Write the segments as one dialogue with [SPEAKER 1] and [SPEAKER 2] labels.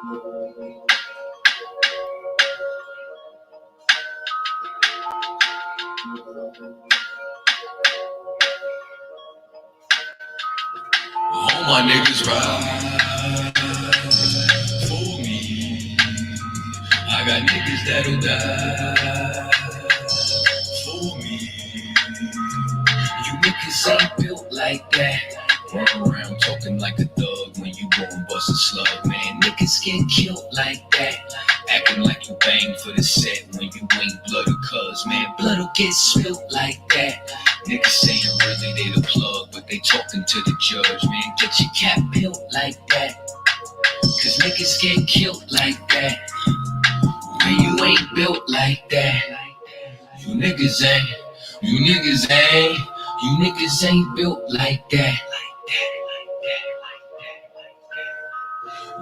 [SPEAKER 1] All my niggas ride for me. I got niggas that'll die for me. You niggas ain't built like that. Run around talking like a thug when you go and bust a slug, man. Niggas get killed like that. Acting like you bang for the set when you ain't blood or cuz, man. Blood'll get spilled like that. Niggas saying really they the plug, but they talking to the judge, man. Get your cap built like that. Cause niggas get killed like that. When you ain't built like that. You niggas ain't built like that.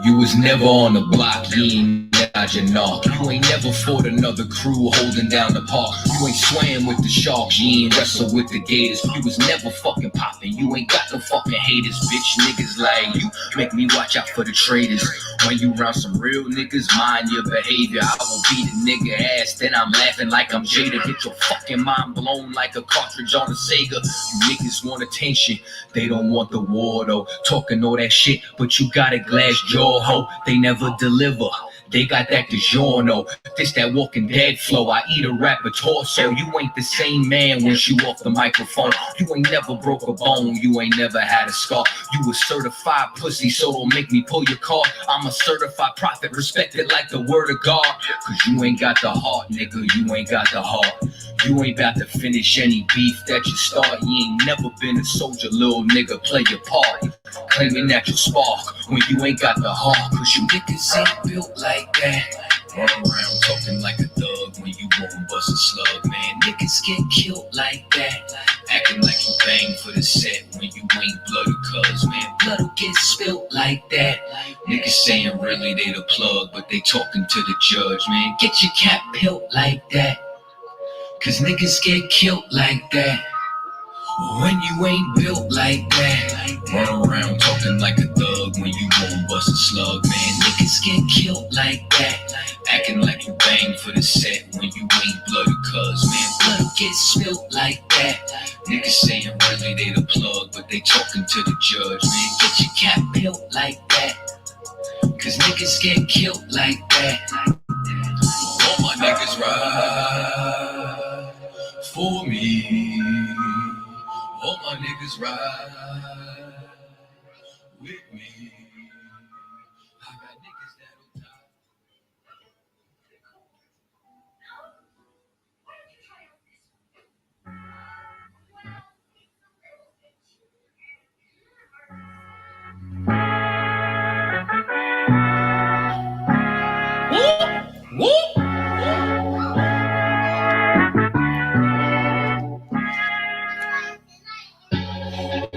[SPEAKER 1] You was never on the block, you ain't dodging knock. You ain't never fought another crew holding down the park. You ain't swam with the sharks, you ain't wrestled with the gators. You was never fucking popping, you ain't got no fucking haters. Bitch, niggas like you make me watch out for the traitors. When you round some real niggas, mind your behavior. I will beat a nigga ass, then I'm laughing like I'm Jada. Get your fucking mind blown like a cartridge on a Sega. You niggas want attention, they don't want the war though. Talking all that shit, but you got a glass jaw. Ho, they never deliver. They got that DiGiorno. This that Walking Dead flow. I eat a rapper torso. You ain't the same man once you off the microphone. You ain't never broke a bone. You ain't never had a scar. You a certified pussy, so don't make me pull your card. I'm a certified prophet, respected like the word of God. Cause you ain't got the heart, nigga. You ain't got the heart. You ain't about to finish any beef that you start. You ain't never been a soldier, little nigga. Play your part. Claiming that you spark when you ain't got the heart. Cause you niggas ain't built like that. Run around talking like a thug when you won't bust a slug, man. Niggas get killed like that. Acting like you bang for the set when you ain't blood or cuz, man. Blood'll get spilled like that. Niggas saying really they the plug, but they talking to the judge, man. Get your cap built like that. Cause niggas get killed like that. When you ain't built like that. Run around talking like a thug when you won't bust a slug, man. Niggas get killed like that. Acting like you bang for the set when you ain't blood or cuz, man. Blood'll get spilled like that. Niggas saying really they the plug, but they talking to the judge, man. Get your cap built like that. Cause niggas get killed like that. All my niggas ride for me. All my niggas ride with me. I got niggas that'll die. Whoop, whoop.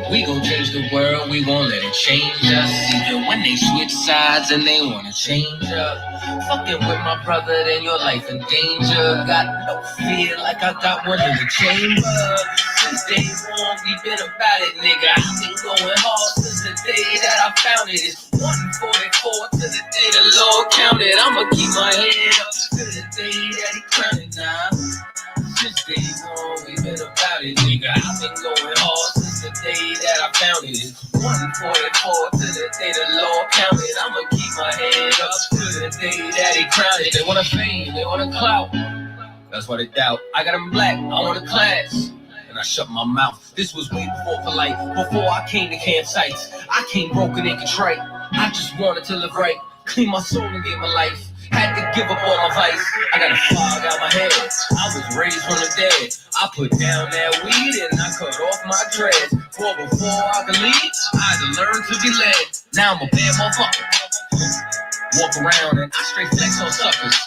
[SPEAKER 1] We gon' change the world, we won't let it change us. Even when they switch sides and they wanna change up. Fucking with my brother, then your life in danger. Got no fear like I got one in the chamber. Since day one, we been about it, nigga. I've been going hard since the day that I found it. It's 1:44 to the day the Lord counted. I'ma keep my head up to the day that he crowned it now. Since day one, we been about it, nigga. I've been going hard since the day that I found it. It's 1:44 to the day the Lord counted. I'ma keep my head up to the day that he crowned it. They want a fame, they want a clout. That's why they doubt. I got them black, I want a class. And I shut my mouth. This was way before polite. Before I came to campsites. I came broken and contrite. I just wanted to live right. Clean my soul and give my life. Had to give up all my vice. I got a fog out my head. I was raised from the dead. I put down that weed and I cut off my dreads. For before I could leave, I had to learn to be led. Now I'm a bad motherfucker. Walk around and I straight flex on suckers.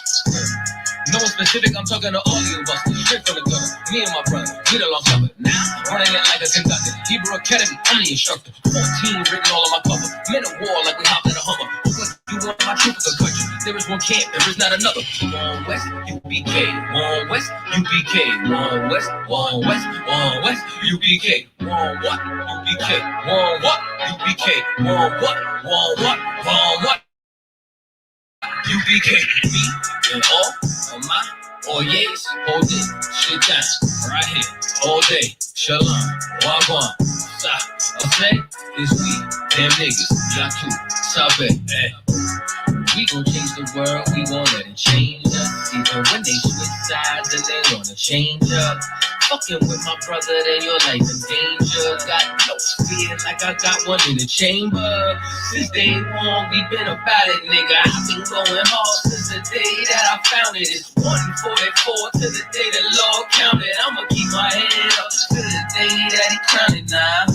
[SPEAKER 1] No one specific, I'm talking to all you busters. Straight from the gutter. Me and my brother, get along covered. Now, running it like a conductor. Hebrew Academy, I'm the instructor. 14 written all on my cover. Men of war like we hopped in a Hummer. You want my troopers to cut you. There is one camp, there is not another. One West, UBK. One West, UBK. One West, one West, one West, UBK. One what? UBK. One what? UBK. One what? One what? One what? You became me and all of my yes. Hold it, shit down, right here, all day. Shalom, wagwan, sa, say, this week, damn niggas, y'all too, sabe, We gon' change the world, we won't let it change us. Even when they switch sides and they wanna change up. Fucking with my brother, then your life in danger. Got no fear like I got one in the chamber. Since day one, we been about it, nigga. I've been going hard since the day that I found it. It's 144 to the day the Lord counted. I'ma keep my head up to the day that he crowned it now.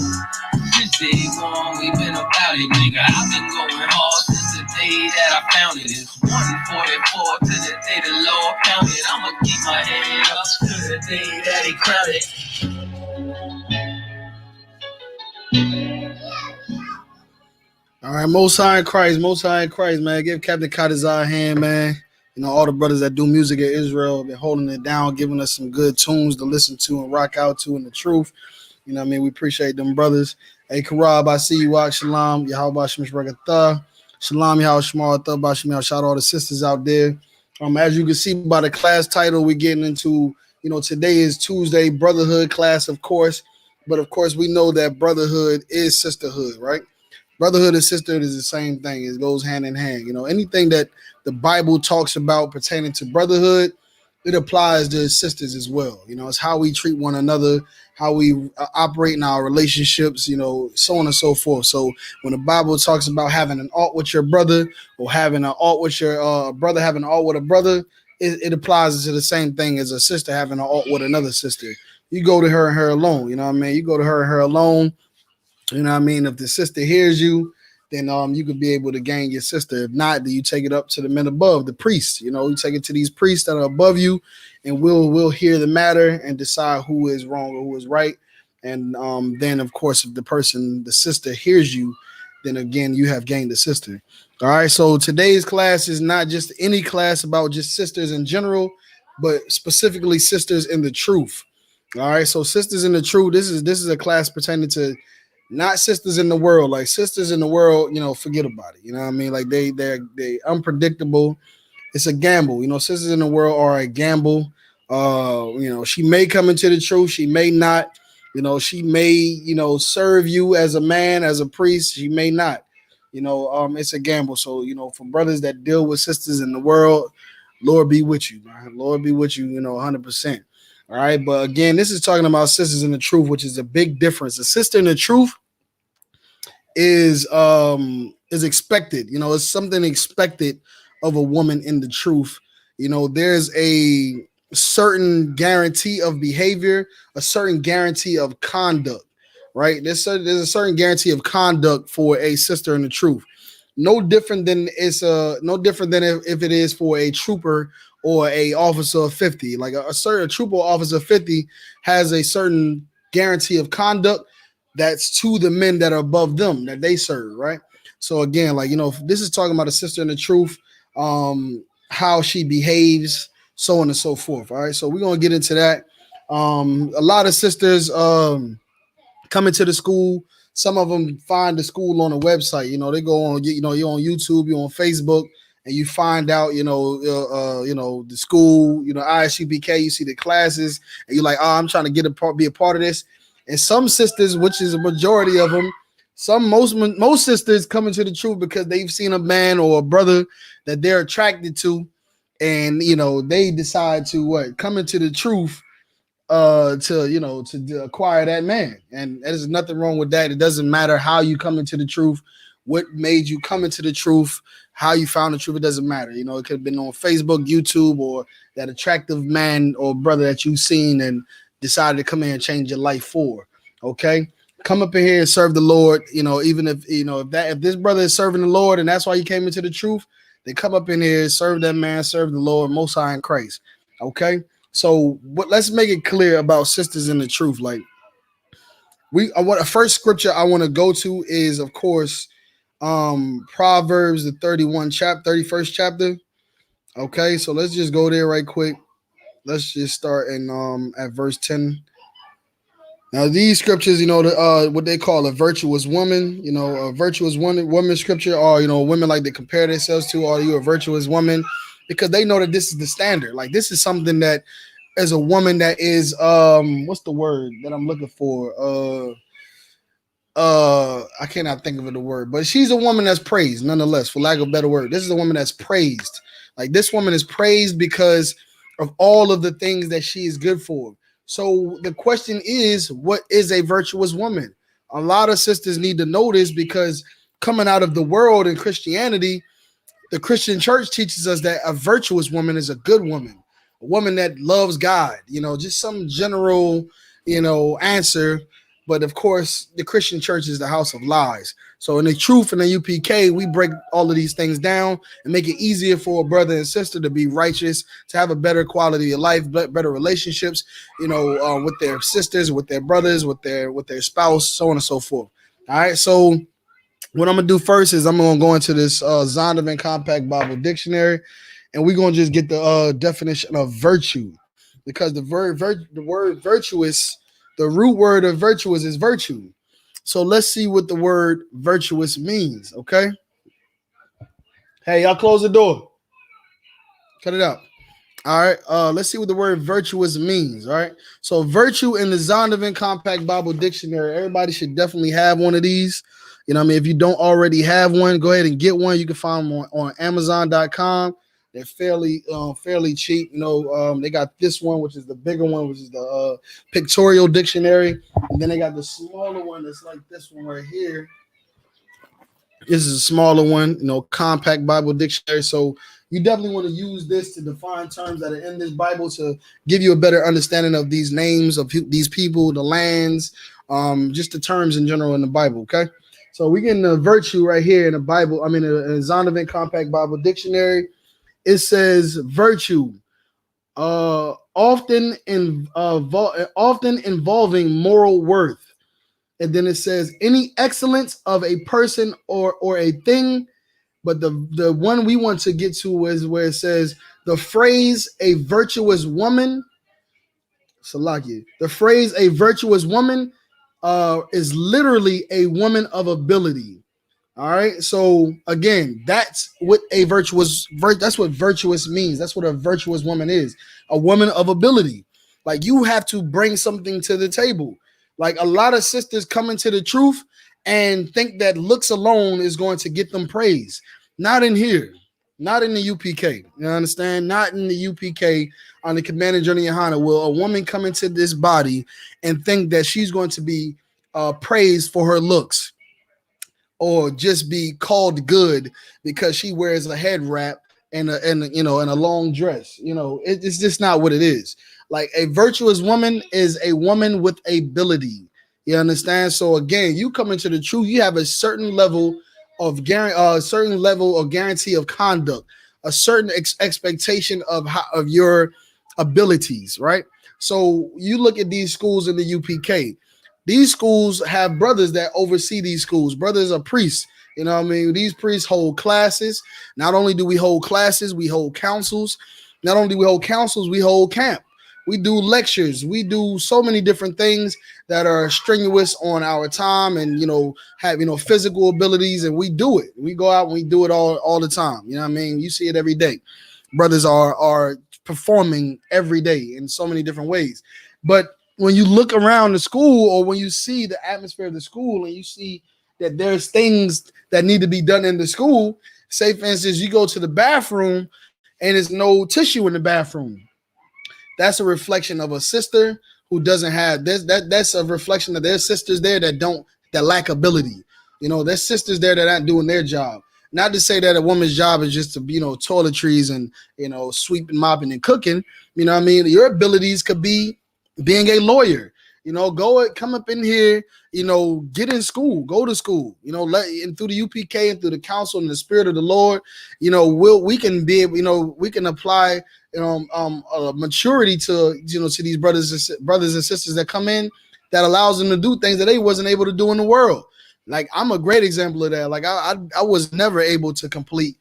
[SPEAKER 1] Since day one, we been about it, nigga. I've been going hard since the day that I found it. It's 144 to the day the Lord counted. I'ma keep my head up to the day that he crowned it.
[SPEAKER 2] All right, Most High in Christ, man. Give Captain Kadazar a hand, man. You know, all the brothers that do music in Israel, been holding it down, giving us some good tunes to listen to and rock out to in the truth. You know what I mean? We appreciate them brothers. Hey, Karab, I see you. Wak Shalom. Yahweh Shemish Ragatha. Shalom, Yahweh Shemar Tha. Bashim. Shout out all the sisters out there. As you can see by the class title, we're getting into, you know, today is Tuesday, Brotherhood class, of course. But of course, we know that brotherhood is sisterhood, right? Brotherhood and sisterhood is the same thing. It goes hand in hand. You know, anything that the Bible talks about pertaining to brotherhood, it applies to sisters as well. You know, it's how we treat one another, how we operate in our relationships, you know, so on and so forth. So when the Bible talks about having an alt with your brother or having an alt with your brother, having an alt with a brother, it applies to the same thing as a sister having an alt with another sister. You go to her and her alone. You know what I mean? You go to her and her alone. You know what I mean? If the sister hears you, then you could be able to gain your sister. If not, then you take it up to the men above, the priests. You know, you take it to these priests that are above you, and we'll hear the matter and decide who is wrong or who is right. And then, of course, if the sister hears you, then again, you have gained a sister. All right. So today's class is not just any class about just sisters in general, but specifically sisters in the truth. All right. So sisters in the truth. This is a class pertaining to not sisters in the world. Like sisters in the world, you know, forget about it. You know what I mean? Like they're unpredictable. It's a gamble. You know, sisters in the world are a gamble. You know, she may come into the truth, she may not. You know, she may, you know, serve you as a man, as a priest, she may not. You know, it's a gamble. So, you know, for brothers that deal with sisters in the world, Lord be with you, man. Lord be with you, you know, 100%. All right. But again, this is talking about sisters in the truth, which is a big difference. A sister in the truth is expected. You know, it's something expected of a woman in the truth. You know, there's a certain guarantee of behavior, a certain guarantee of conduct, right? There's a certain guarantee of conduct for a sister in the truth. No different than if it is for a trooper or a officer of 50. Like a certain trooper or officer of 50 has a certain guarantee of conduct that's to the men that are above them that they serve, right? So again, like, you know, this is talking about a sister in the truth, how she behaves, so on and so forth. All right, so we're gonna get into that. A lot of sisters come into the school. Some of them find the school on a website. You know, they go on, you know, you're on YouTube, you're on Facebook, and you find out, you know, the school, you know, Isupk, you see the classes, and you're like, oh, I'm trying to be a part of this. And some sisters, which is a majority of them, most sisters come into the truth because they've seen a man or a brother that they're attracted to, and you know, they decide to come into the truth to acquire that man. And there's nothing wrong with that. It doesn't matter how you come into the truth, what made you come into the truth, how you found the truth. It doesn't matter. You know, it could have been on Facebook, YouTube, or that attractive man or brother that you've seen and decided to come in and change your life for. Okay, come up in here and serve the Lord. You know, even if if this brother is serving the Lord and that's why you came into the truth, then come up in here, serve that man, serve the Lord, Most High in Christ. Okay. So let's make it clear about sisters in the truth. Like what a first scripture I want to go to is, of course, Proverbs, the 31st chapter. Okay, so let's just go there right quick. Let's just start in at verse 10. Now these scriptures, what they call a virtuous woman, a virtuous woman scripture, or women like they compare themselves to, are you a virtuous woman? Because they know that this is the standard. Like this is something that as a woman that is what's the word that I'm looking for? I cannot think of the word, but she's a woman that's praised nonetheless, for lack of a better word. This is a woman that's praised. Like this woman is praised because of all of the things that she is good for. So the question is, what is a virtuous woman? A lot of sisters need to know this, because coming out of the world in Christianity, the Christian church teaches us that a virtuous woman is a good woman, a woman that loves God, just some general, answer. But of course, the Christian church is the house of lies. So in the truth and the UPK, we break all of these things down and make it easier for a brother and sister to be righteous, to have a better quality of life, better relationships, with their sisters, with their brothers, with their spouse, so on and so forth. All right. So what I'm gonna do first is I'm gonna go into this Zondervan Compact Bible Dictionary, and we're gonna just get the definition of virtue, because the word virtuous, the root word of virtuous is virtue. So let's see what the word virtuous means. Okay. Hey, y'all close the door. Cut it out. All right. Let's see what the word virtuous means. All right. So virtue in the Zondervan Compact Bible Dictionary. Everybody should definitely have one of these. If you don't already have one, go ahead and get one. You can find them on Amazon.com. They're fairly cheap. They got this one, which is the bigger one, which is the pictorial dictionary. And then they got the smaller one that's like this one right here. This is a smaller one, compact Bible dictionary. So you definitely want to use this to define terms that are in this Bible, to give you a better understanding of these names, of these people, the lands, just the terms in general in the Bible. Okay. So we getting the virtue right here in the Bible. I mean, in Zondervan Compact Bible Dictionary, it says virtue, often involving moral worth. And then it says any excellence of a person or a thing. But the one we want to get to is where it says the phrase a virtuous woman. Salaki. The phrase a virtuous woman is literally a woman of ability. All right. So again, that's what that's what virtuous means. That's what a virtuous woman is. A woman of ability. Like you have to bring something to the table. Like a lot of sisters come into the truth and think that looks alone is going to get them praise. Not in here. Not in the UPK. You understand? Not in the UPK on the Command Journey of Hana will a woman come into this body and think that she's going to be praised for her looks, or just be called good because she wears a head wrap and a long dress. It's just not what it is. Like a virtuous woman is a woman with ability. You understand? So again, you come into the truth, you have a certain level of guarantee of conduct, a certain expectation of your abilities, right? So you look at these schools in the UPK. These schools have brothers that oversee these schools. Brothers are priests. You know what I mean? These priests hold classes. Not only do we hold classes, we hold councils. Not only do we hold councils, we hold camp. We do lectures. We do so many different things that are strenuous on our time and, have, physical abilities. And we do it. We go out and we do it all the time. You know what I mean? You see it every day. Brothers are performing every day in so many different ways. But when you look around the school, or when you see the atmosphere of the school and you see that there's things that need to be done in the school, say, for instance, you go to the bathroom and there's no tissue in the bathroom. That's a reflection of a sister who doesn't have this. That's a reflection of their sisters there that lack ability. There's sisters there that aren't doing their job. Not to say that a woman's job is just to be, toiletries and, sweeping, mopping, and cooking. You know what I mean? Your abilities could be being a lawyer. Come up in here, get in school, go to school, and through the UPK and through the council and the spirit of the Lord, we can be able, we can apply, maturity to these brothers and sisters that come in, that allows them to do things that they wasn't able to do in the world. Like I'm a great example of that. Like I was never able to complete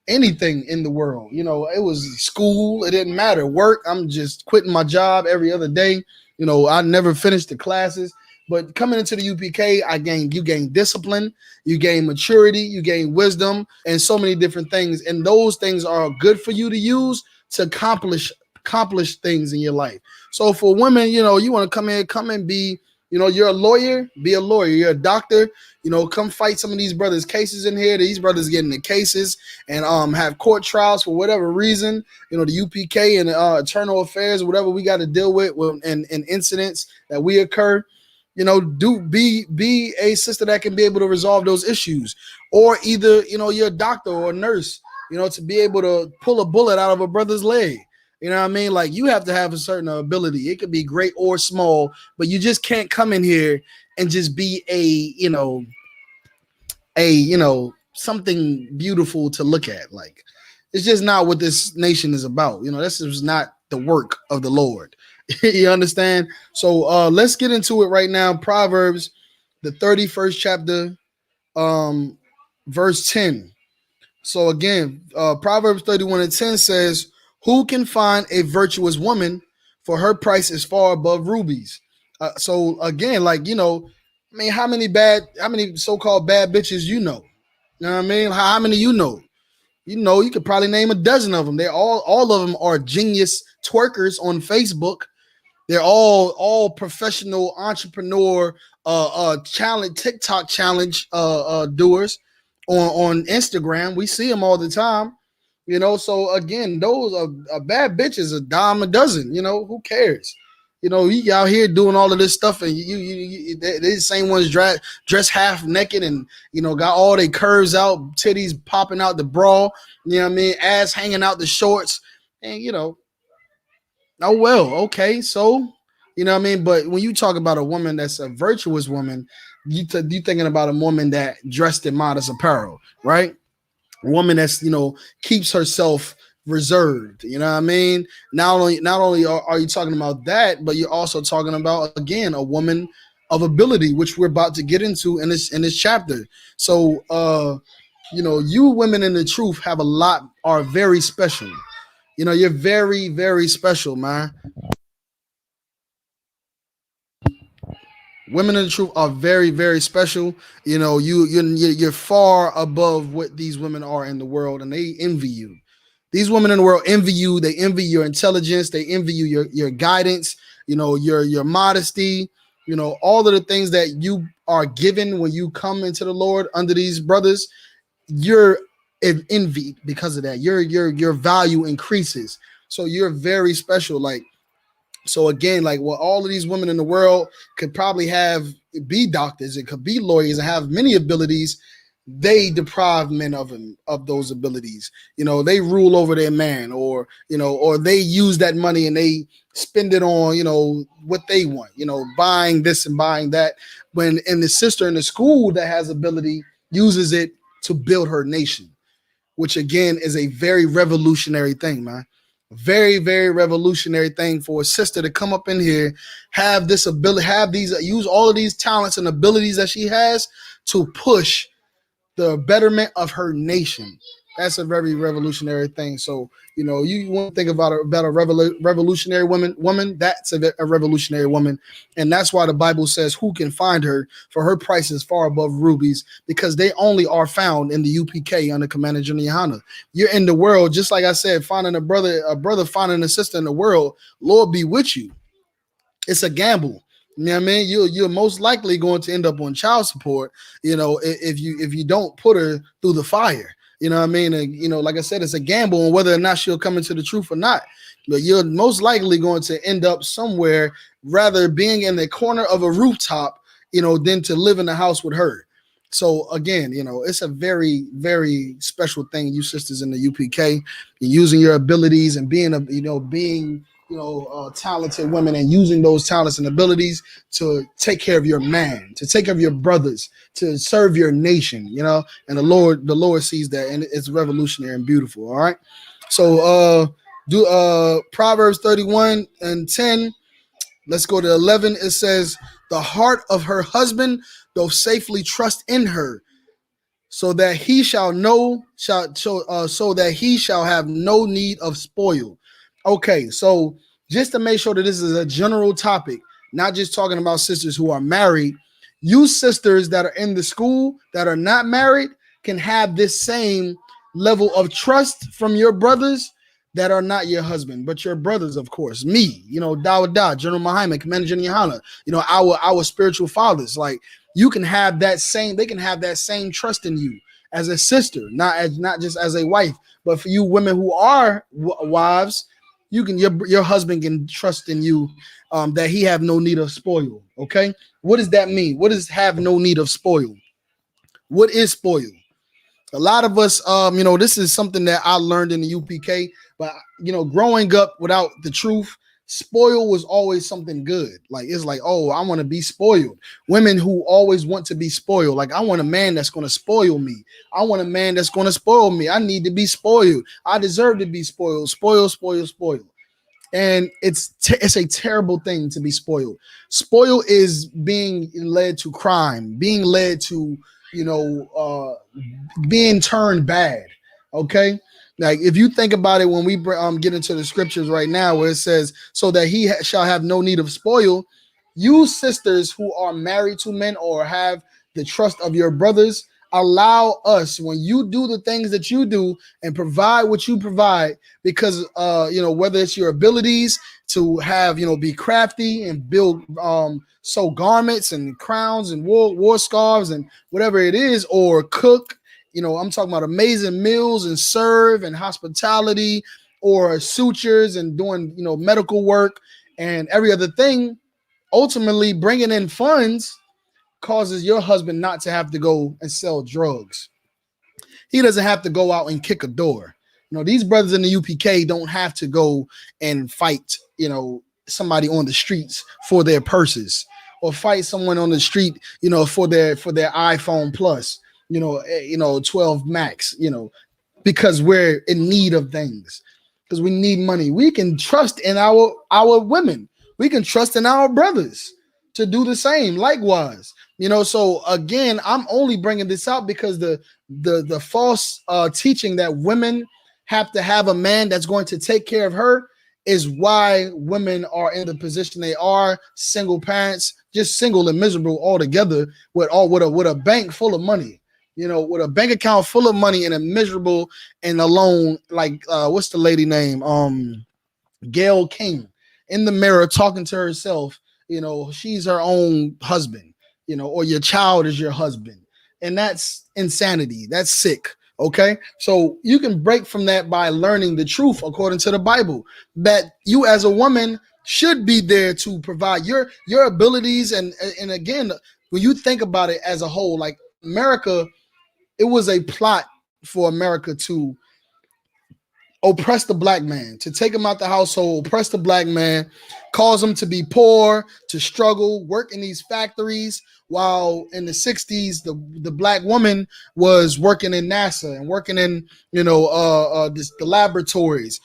[SPEAKER 2] anything in the world. It was school. It didn't matter. Work. I'm just quitting my job every other day, I never finished the classes, but coming into the UPK, you gain discipline, you gain maturity, you gain wisdom, and so many different things. And those things are good for you to use to accomplish things in your life. So for women, you want to come and be, you're a lawyer, be a lawyer. You're a doctor, come fight some of these brothers' cases in here. These brothers getting the cases and have court trials for whatever reason. The UPK and internal affairs, whatever we got to deal with and incidents that we occur. Do be a sister that can be able to resolve those issues, or either you're a doctor or a nurse, to be able to pull a bullet out of a brother's leg. You know what I mean? Like, you have to have a certain ability. It could be great or small, but you just can't come in here and just be something beautiful to look at. Like, it's just not what this nation is about. This is not the work of the Lord. You understand? So let's get into it right now. Proverbs, the 31st chapter, verse 10. So again, Proverbs 31:10 says, "Who can find a virtuous woman? For her price is far above rubies." So again, how many so-called bad bitches you know? You know what I mean? How many you know? You could probably name a dozen of them. They're all of them are genius twerkers on Facebook. They're all professional entrepreneur TikTok challenge doers on Instagram. We see them all the time. So again, those are bad bitches, a dime a dozen. Who cares? You out here doing all of this stuff, and they're the same ones dress half naked and got all their curves out, titties popping out the bra, you know what I mean, ass hanging out the shorts, and oh well, okay, so you know what I mean. But when you talk about a woman that's a virtuous woman, you thinking about a woman that dressed in modest apparel, right? A woman that's keeps herself reserved. You know what I mean? Not only are you talking about that, but you're also talking about, again, a woman of ability, which we're about to get into in this chapter. So you women in the truth are very special. You're very, very special, man. Women in the truth are very, very special. You're far above what these women are in the world, and they envy you. These women in the world envy you. They envy your intelligence. They envy you your guidance. Your modesty. All of the things that you are given when you come into the Lord under these brothers. You're envied because of that. Your value increases. So you're very special. So again, all of these women in the world could probably be doctors, it could be lawyers, and have many abilities. They deprive men of those abilities. They rule over their man, or they use that money and they spend it on what they want. Buying this and buying that. And the sister in the school that has ability uses it to build her nation, which again is a very revolutionary thing, man. Very, very revolutionary thing for a sister to come up in here, have this ability, use all of these talents and abilities that she has to push the betterment of her nation. That's a very revolutionary thing. So, you want to think about a revolutionary woman, that's a revolutionary woman. And that's why the Bible says, "Who can find her? For her price is far above rubies," because they only are found in the UPK under Commander General Yohana. You're in the world, just like I said, finding a brother finding a sister in the world, Lord be with you. It's a gamble. You know what I mean? You're most likely going to end up on child support, if you don't put her through the fire. You know what I mean? And, like I said, it's a gamble on whether or not she'll come into the truth or not. But you're most likely going to end up somewhere, rather being in the corner of a rooftop, than to live in the house with her. So again, it's a very, very special thing, you sisters in the UPK, using your abilities and being talented women, and using those talents and abilities to take care of your man, to take care of your brothers, to serve your nation, and the Lord sees that, and it's revolutionary and beautiful. All right. So Proverbs 31:10. Let's go to 11. It says, "The heart of her husband doth safely trust in her, so that he shall have no need of spoil." Okay, so just to make sure that this is a general topic, not just talking about sisters who are married. You sisters that are in the school that are not married can have this same level of trust from your brothers that are not your husband, but your brothers, of course. Me, Dawah, General Muhammad, Commander General Yohana, our spiritual fathers. Like you can have that same, they can have that same trust in you as a sister, not just as a wife, but for you women who are wives, you can your husband can trust in you, that he have no need of spoil. Okay, what does that mean? What does have no need of spoil? What is spoil? A lot of us, this is something that I learned in the UPK, but growing up without the truth, spoil was always something good. Like it's like, oh, I want to be spoiled. Women who always want to be spoiled. Like I want a man that's going to spoil me. I want a man that's going to spoil me. I need to be spoiled. I deserve to be spoiled. Spoil, spoil, spoil. And it's a terrible thing to be spoiled. Spoil is being led to crime, being led to being turned bad. Okay, like if you think about it, when we get into the scriptures right now, where it says, "So that he shall have no need of spoil," you sisters who are married to men or have the trust of your brothers, allow us, when you do the things that you do and provide what you provide, because whether it's your abilities to have be crafty and build sew garments and crowns and war scarves and whatever it is, or cook, I'm talking about amazing meals and serve and hospitality, or sutures and doing medical work and every other thing. Ultimately bringing in funds causes your husband not to have to go and sell drugs. He doesn't have to go out and kick a door. These brothers in the UPK don't have to go and fight, somebody on the streets for their purses, or fight someone on the street, for their iPhone Plus, 12 Max, because we're in need of things, because we need money. We can trust in our women. We can trust in our brothers to do the same. Likewise, so again, I'm only bringing this out because the false teaching that women have to have a man that's going to take care of her is why women are in the position they are, single parents, just single and miserable altogether, with a bank full of money, with a bank account full of money, and a miserable and alone, like what's the lady name? Gail King, in the mirror talking to herself. She's her own husband, or your child is your husband. And that's insanity. That's sick. Okay. So you can break from that by learning the truth according to the Bible, that you as a woman should be there to provide your abilities. And again, when you think about it as a whole, like America, it was a plot for America to oppress the black man, to take him out the household, oppress the black man, cause him to be poor, to struggle, work in these factories, while in the 60s, the black woman was working in NASA and working in, the laboratories.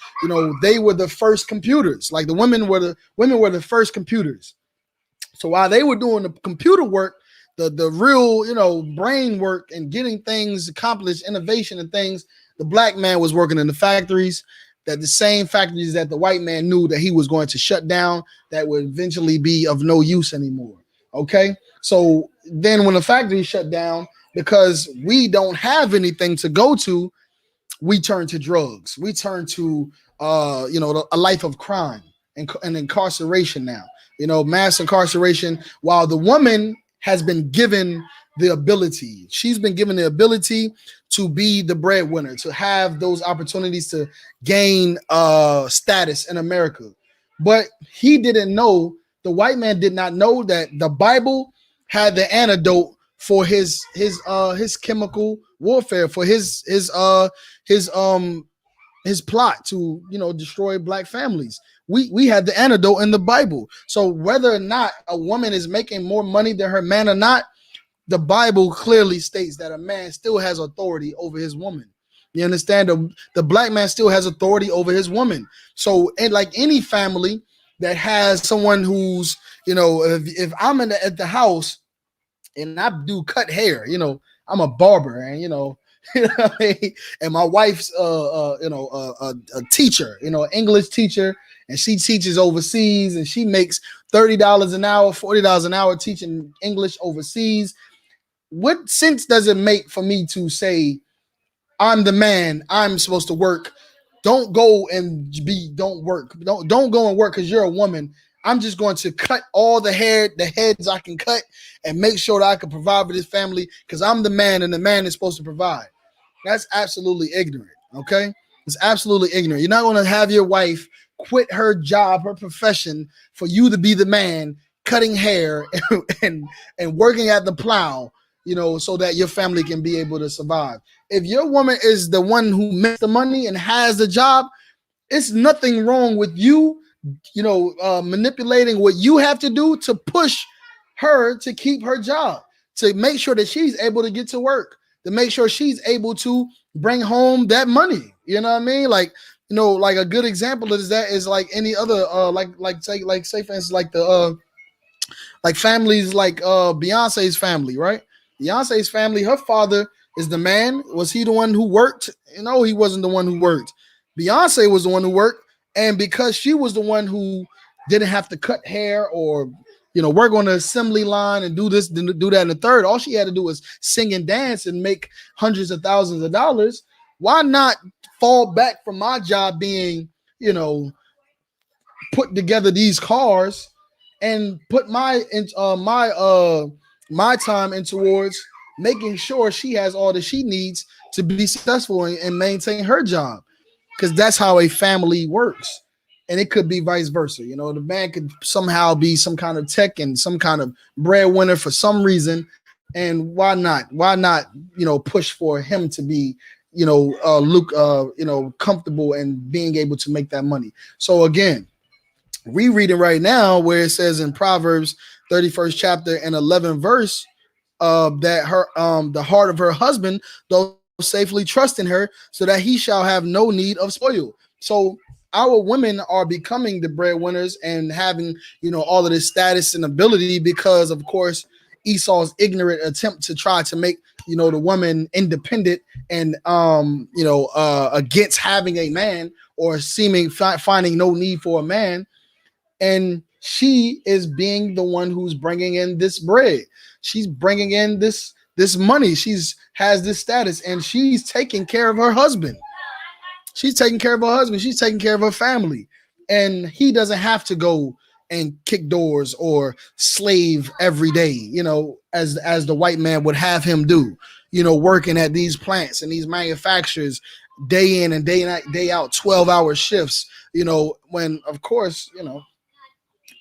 [SPEAKER 2] They were the first computers. Like the women were the first computers. So while they were doing the computer work, the real, brain work and getting things accomplished, innovation and things, the black man was working in the factories, that the same factories that the white man knew that he was going to shut down, that would eventually be of no use anymore. Okay. So then when the factory shut down, because we don't have anything to go to, we turn to drugs. We turn to, a life of crime and incarceration now, mass incarceration, while the woman has been given the ability. She's been given the ability to be the breadwinner, to have those opportunities to gain status in America. But he didn't know, the white man did not know, that the Bible had the antidote for his chemical warfare, for his plot to destroy black families. We had the antidote in the Bible. So whether or not a woman is making more money than her man or not, the Bible clearly states that a man still has authority over his woman. You understand? The black man still has authority over his woman. So, and like any family that has someone who's, if I'm at the house and I do cut hair, I'm a barber, and You know what I mean? And my wife's a teacher, English teacher, and she teaches overseas, and she makes $30 an hour, $40 an hour teaching English overseas. What sense does it make for me to say I'm the man, I'm supposed to work? Don't work. Don't go and work because you're a woman. I'm just going to cut all the heads I can cut, and make sure that I can provide for this family because I'm the man, and the man is supposed to provide. That's absolutely ignorant. Okay, it's absolutely ignorant. You're not going to have your wife quit her job, her profession, for you to be the man cutting hair and working at the plow, so that your family can be able to survive. If your woman is the one who makes the money and has the job, it's nothing wrong with you, manipulating what you have to do to push her to keep her job, to make sure that she's able to get to work, to make sure she's able to bring home that money. You know what I mean? Like, like a good example of that is like any other, say for instance, like the like families like Beyonce's family, right? Beyonce's family, her father is the man. Was he the one who worked? He wasn't the one who worked. Beyonce was the one who worked, and because she was the one who didn't have to cut hair or work on the assembly line and do this, do that, and the third, all she had to do was sing and dance and make hundreds of thousands of dollars. Why not fall back from my job being, put together these cars and put my time in towards making sure she has all that she needs to be successful and maintain her job, because that's how a family works. And it could be vice versa. The man could somehow be some kind of tech and some kind of breadwinner for some reason, and why not push for him to be comfortable and being able to make that money. So again, we reading right now where it says in Proverbs 31st chapter and 11th verse, that her the heart of her husband though safely trust in her, so that he shall have no need of spoil. So our women are becoming the breadwinners and having all of this status and ability because, of course, Esau's ignorant attempt to try to make the woman independent and against having a man, or finding no need for a man. And she is being the one who's bringing in this bread. She's bringing in this money. She's has this status, and she's taking care of her husband. She's taking care of her husband. She's taking care of her family, and he doesn't have to go and kick doors or slave every day, as the white man would have him do, working at these plants and these manufacturers day in and day out, 12-hour shifts, when of course,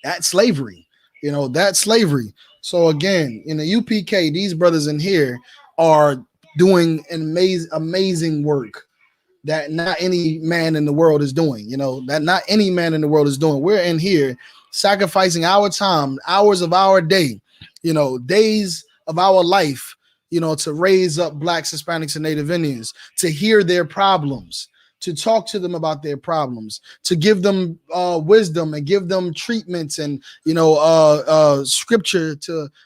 [SPEAKER 2] that's slavery. That's slavery. So again, in the UPK, these brothers in here are doing an amazing work that not any man in the world is doing. That not any man in the world is doing. We're in here sacrificing our time, hours of our day, days of our life, to raise up Blacks, Hispanics, and Native Indians, to hear their problems, to talk to them about their problems, to give them wisdom and give them treatments and scripture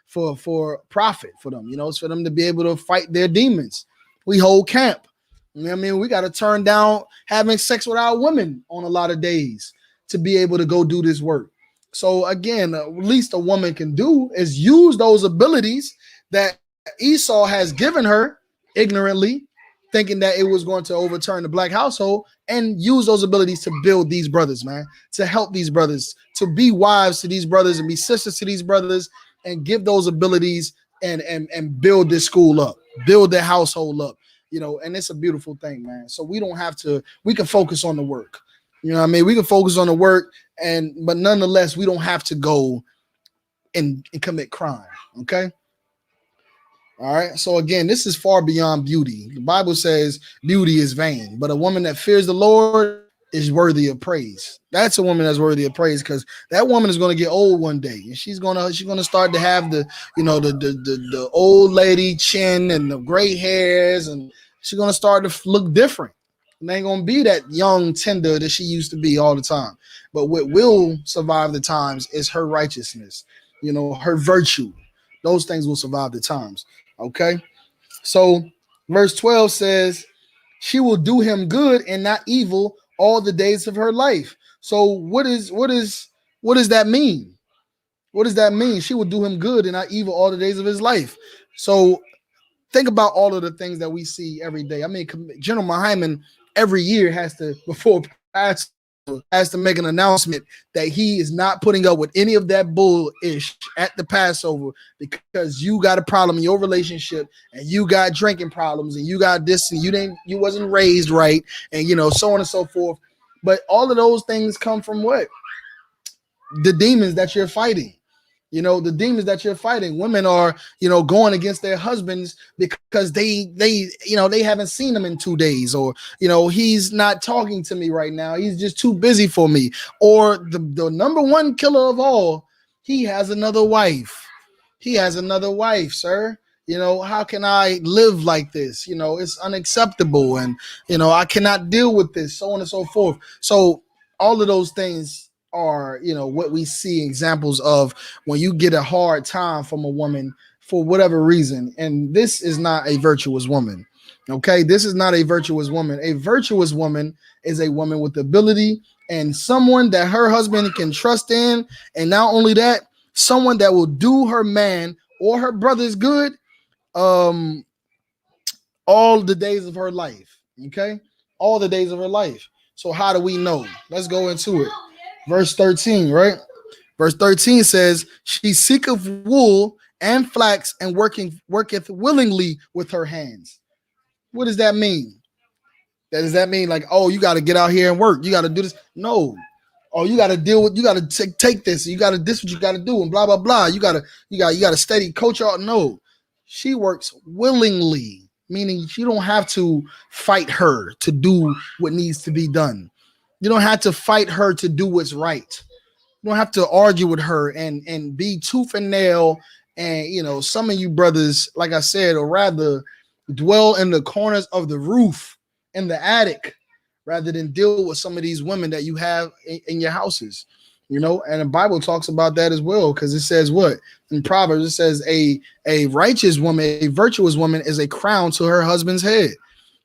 [SPEAKER 2] for profit for them. It's for them to be able to fight their demons. We hold camp. We got to turn down having sex with our women on a lot of days to be able to go do this work. So again, at least a woman can do is use those abilities that Esau has given her ignorantly, thinking that it was going to overturn the Black household, and use those abilities to build these brothers, man, to help these brothers, to be wives to these brothers and be sisters to these brothers, and give those abilities and build this school up, build their household up, and it's a beautiful thing, man. So we don't have to, we can focus on the work. We can focus on the work, but nonetheless, we don't have to go and commit crime. Okay. All right. So again, this is far beyond beauty. The Bible says beauty is vain, but a woman that fears the Lord is worthy of praise. That's a woman that's worthy of praise, because that woman is going to get old one day, and she's gonna start to have the old lady chin and the gray hairs, and she's gonna start to look different. And ain't gonna be that young tender that she used to be all the time. But what will survive the times is her righteousness, her virtue. Those things will survive the times. Okay, so Verse 12 says, she will do him good and not evil all the days of her life. So what does that mean? What does that mean? She will do him good and not evil all the days of his life. So think about all of the things that we see every day. I mean, General Hyman every year has to, before Passover, has to make an announcement that he is not putting up with any of that bullish at the Passover because you got a problem in your relationship and you got drinking problems and you got this and you wasn't raised right and so on and so forth. But all of those things come from what? The demons that you're fighting. The demons that you're fighting. Women are, going against their husbands because they haven't seen them in 2 days, or he's not talking to me right now. He's just too busy for me. Or the number one killer of all, he has another wife. He has another wife, sir. How can I live like this? It's unacceptable, and I cannot deal with this, so on and so forth. So all of those things are, what we see examples of when you get a hard time from a woman for whatever reason. And this is not a virtuous woman. Okay, this is not a virtuous woman. A virtuous woman is a woman with ability and someone that her husband can trust in. And not only that, someone that will do her man or her brother's good um all the days of her life. Okay, all the days of her life. So how do we know? Let's go into it. Verse 13, right? Verse 13 says, she seeketh wool and flax and worketh willingly with her hands. What does that mean? Does that mean like, oh, you got to get out here and work? You got to do this? No. Oh, you got to deal with, you got to take this. You got to, this what you got to do and blah, blah, blah. You got to steady coach out. No, she works willingly, meaning you don't have to fight her to do what needs to be done. You don't have to fight her to do what's right. You don't have to argue with her and be tooth and nail. And some of you brothers, like I said, or rather dwell in the corners of the roof in the attic rather than deal with some of these women that you have in your houses. And the Bible talks about that as well, because it says what in Proverbs? It says a righteous woman, a virtuous woman, is a crown to her husband's head.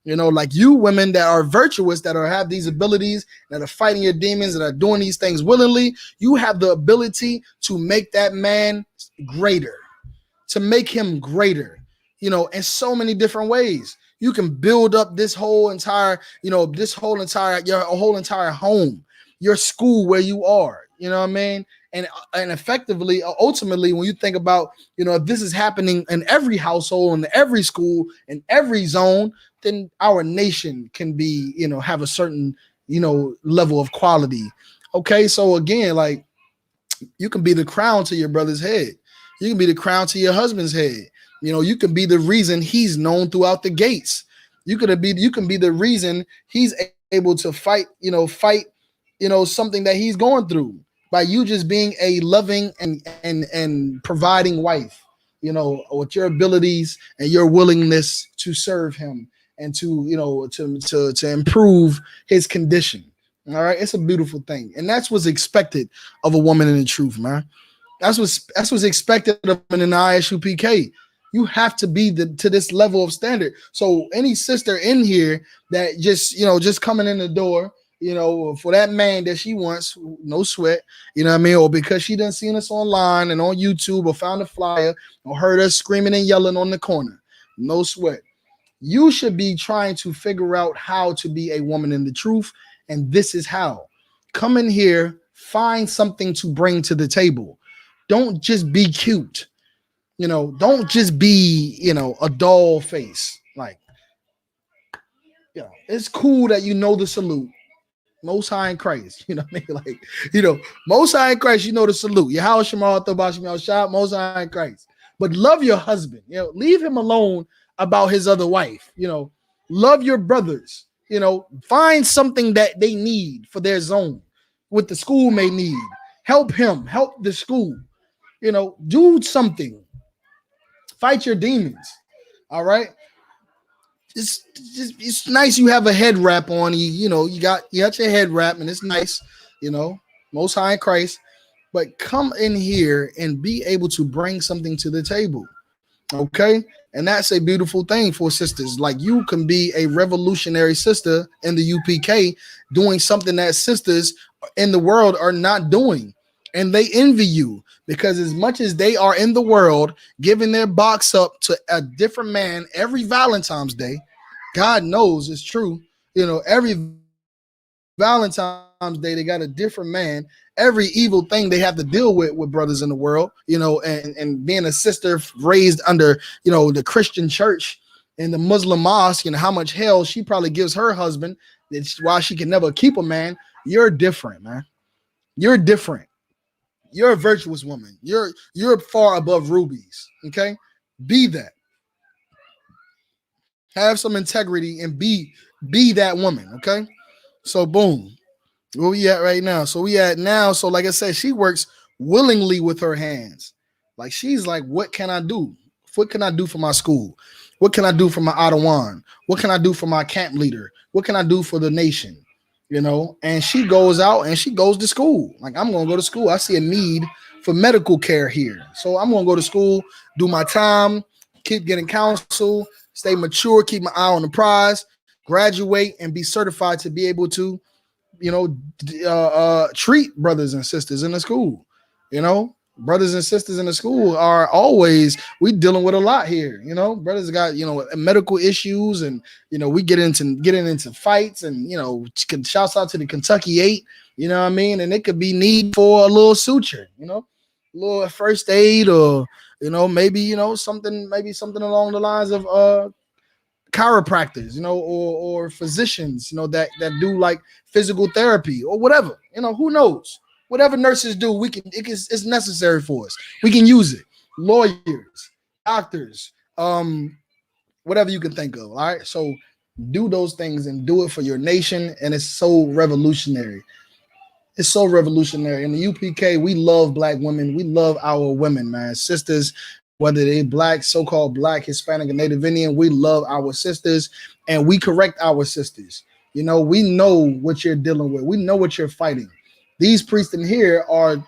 [SPEAKER 2] Like you women that are virtuous, that have these abilities, that are fighting your demons, that are doing these things willingly, you have the ability to make that man greater, to make him greater, in so many different ways. You can build up this whole entire, your whole entire home, your school where you are, what I mean? And effectively, ultimately, when you think about, if this is happening in every household, in every school, in every zone, then our nation can be, have a certain, level of quality. Okay. So again, like you can be the crown to your brother's head. You can be the crown to your husband's head. You can be the reason he's known throughout the gates. You can be the reason he's able to fight something that he's going through by you just being a loving and providing wife, with your abilities and your willingness to serve him and to improve his condition. All right, it's a beautiful thing, and that's what's expected of a woman in the truth, man. That's what's expected of an ISUPK. You have to be to this level of standard. So any sister in here that just coming in the door, for that man that she wants, no sweat, what I mean, or because she done seen us online and on YouTube or found a flyer or heard us screaming and yelling on the corner, no sweat. You should be trying to figure out how to be a woman in the truth, and this is how. Come in here, find something to bring to the table. Don't just be cute. Don't just be, a doll face. Like, it's cool that the salute. Most High in Christ. You know what I mean? Like, Most High in Christ, the salute. Yahweh Shema Thabashim Shah, Most High in Christ. But love your husband. Leave him alone about his other wife. Love your brothers. Find something that they need for their zone, what the school may need. Help him, help the school. Do something. Fight your demons. All right. It's nice you have a head wrap on. You got your head wrap, and it's nice. Most High in Christ. But come in here and be able to bring something to the table. Okay. And that's a beautiful thing for sisters. Like you can be a revolutionary sister in the UPK doing something that sisters in the world are not doing. And they envy you because as much as they are in the world giving their box up to a different man every Valentine's Day, God knows it's true. Every Valentine's Day, they got a different man. Every evil thing they have to deal with brothers in the world, and being a sister raised under, the Christian church and the Muslim mosque, how much hell she probably gives her husband. That's why she can never keep a man. You're different, man. You're different. You're a virtuous woman. You're far above rubies. Okay, be that. Have some integrity and be that woman. Okay, so boom. Where we at right now? So we at now. So like I said, she works willingly with her hands. Like she's like, what can I do? What can I do for my school? What can I do for my Adawan? What can I do for my camp leader? What can I do for the nation? And she goes out and she goes to school. Like I'm gonna go to school. I see a need for medical care here. So I'm gonna go to school, do my time, keep getting counsel, stay mature, keep my eye on the prize, graduate, and be certified to be able to treat brothers and sisters in the school. Brothers and sisters in the school are always, we dealing with a lot here. Brothers got medical issues, and we getting into fights, and shouts out to the Kentucky 8. What I mean, and it could be need for a little suture, a little first aid, or maybe something along the lines of chiropractors, or physicians, that do like physical therapy or whatever. Who knows? Whatever nurses do, it's necessary for us. We can use it. Lawyers, doctors, whatever you can think of. All right. So do those things and do it for your nation. And it's so revolutionary. It's so revolutionary. In the UPK, we love black women. We love our women, man. Sisters, whether they black, so-called black, Hispanic, and Native Indian, we love our sisters, and we correct our sisters. We know what you're dealing with. We know what you're fighting. These priests in here are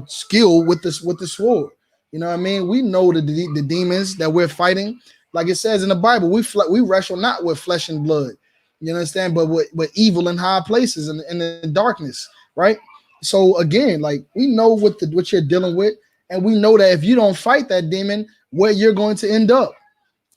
[SPEAKER 2] skilled with the sword. What I mean? We know the demons that we're fighting. Like it says in the Bible, we wrestle not with flesh and blood. You understand? But with evil in high places and in the darkness, right? So again, like we know what you're dealing with, and we know that if you don't fight that demon, where you're going to end up.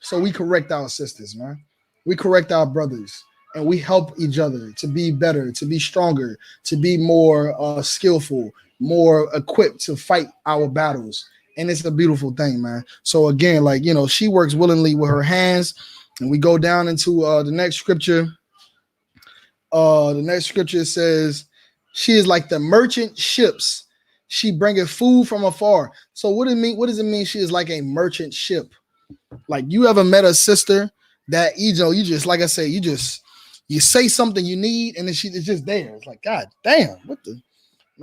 [SPEAKER 2] So we correct our sisters, man. We correct our brothers, and we help each other to be better, to be stronger, to be more skillful, more equipped to fight our battles. And it's a beautiful thing, man. So again, like, she works willingly with her hands. And we go down into the next scripture. The next scripture says, she is like the merchant ships. She bringeth food from afar. So what does it mean? She is like a merchant ship. Like, you ever met a sister that, you just, like I say, you say something you need, and then it's just there. It's like, God damn,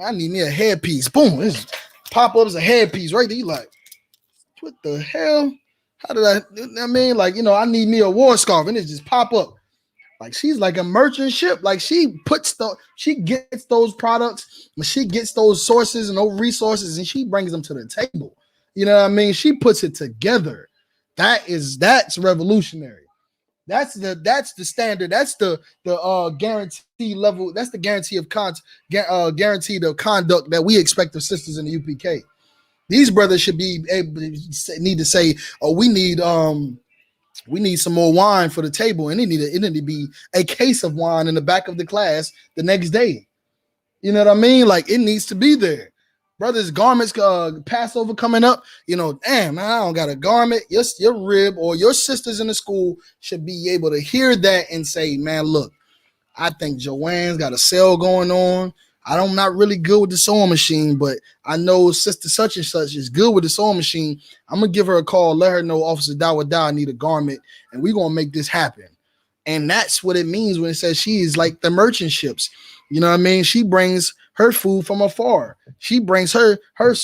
[SPEAKER 2] I need me a headpiece. Boom, this pop-ups a headpiece right there. You like, what the hell? How did I mean, like, I need me a war scarf, and it just pop up. Like, she's like a merchant ship. Like, she gets those products, and she gets those sources and those resources, and she brings them to the table. You know what I mean? She puts it together. That's revolutionary. That's the standard. That's the guarantee level. That's the guarantee of guaranteed of conduct that we expect of sisters in the UPK. These brothers should be able to need to say, "Oh, we need some more wine for the table," and it need to be a case of wine in the back of the class the next day. You know what I mean? Like, it needs to be there. Brothers, garments, Passover coming up. Damn, man, I don't got a garment. Your rib or your sisters in the school should be able to hear that and say, man, look, I think Joanne's got a sale going on. I'm not really good with the sewing machine, but I know sister such and such is good with the sewing machine. I'm going to give her a call, let her know Officer Dawadah need a garment, and we're going to make this happen. And that's what it means when it says she is like the merchant ships. You know what I mean? She brings her food from afar. She brings her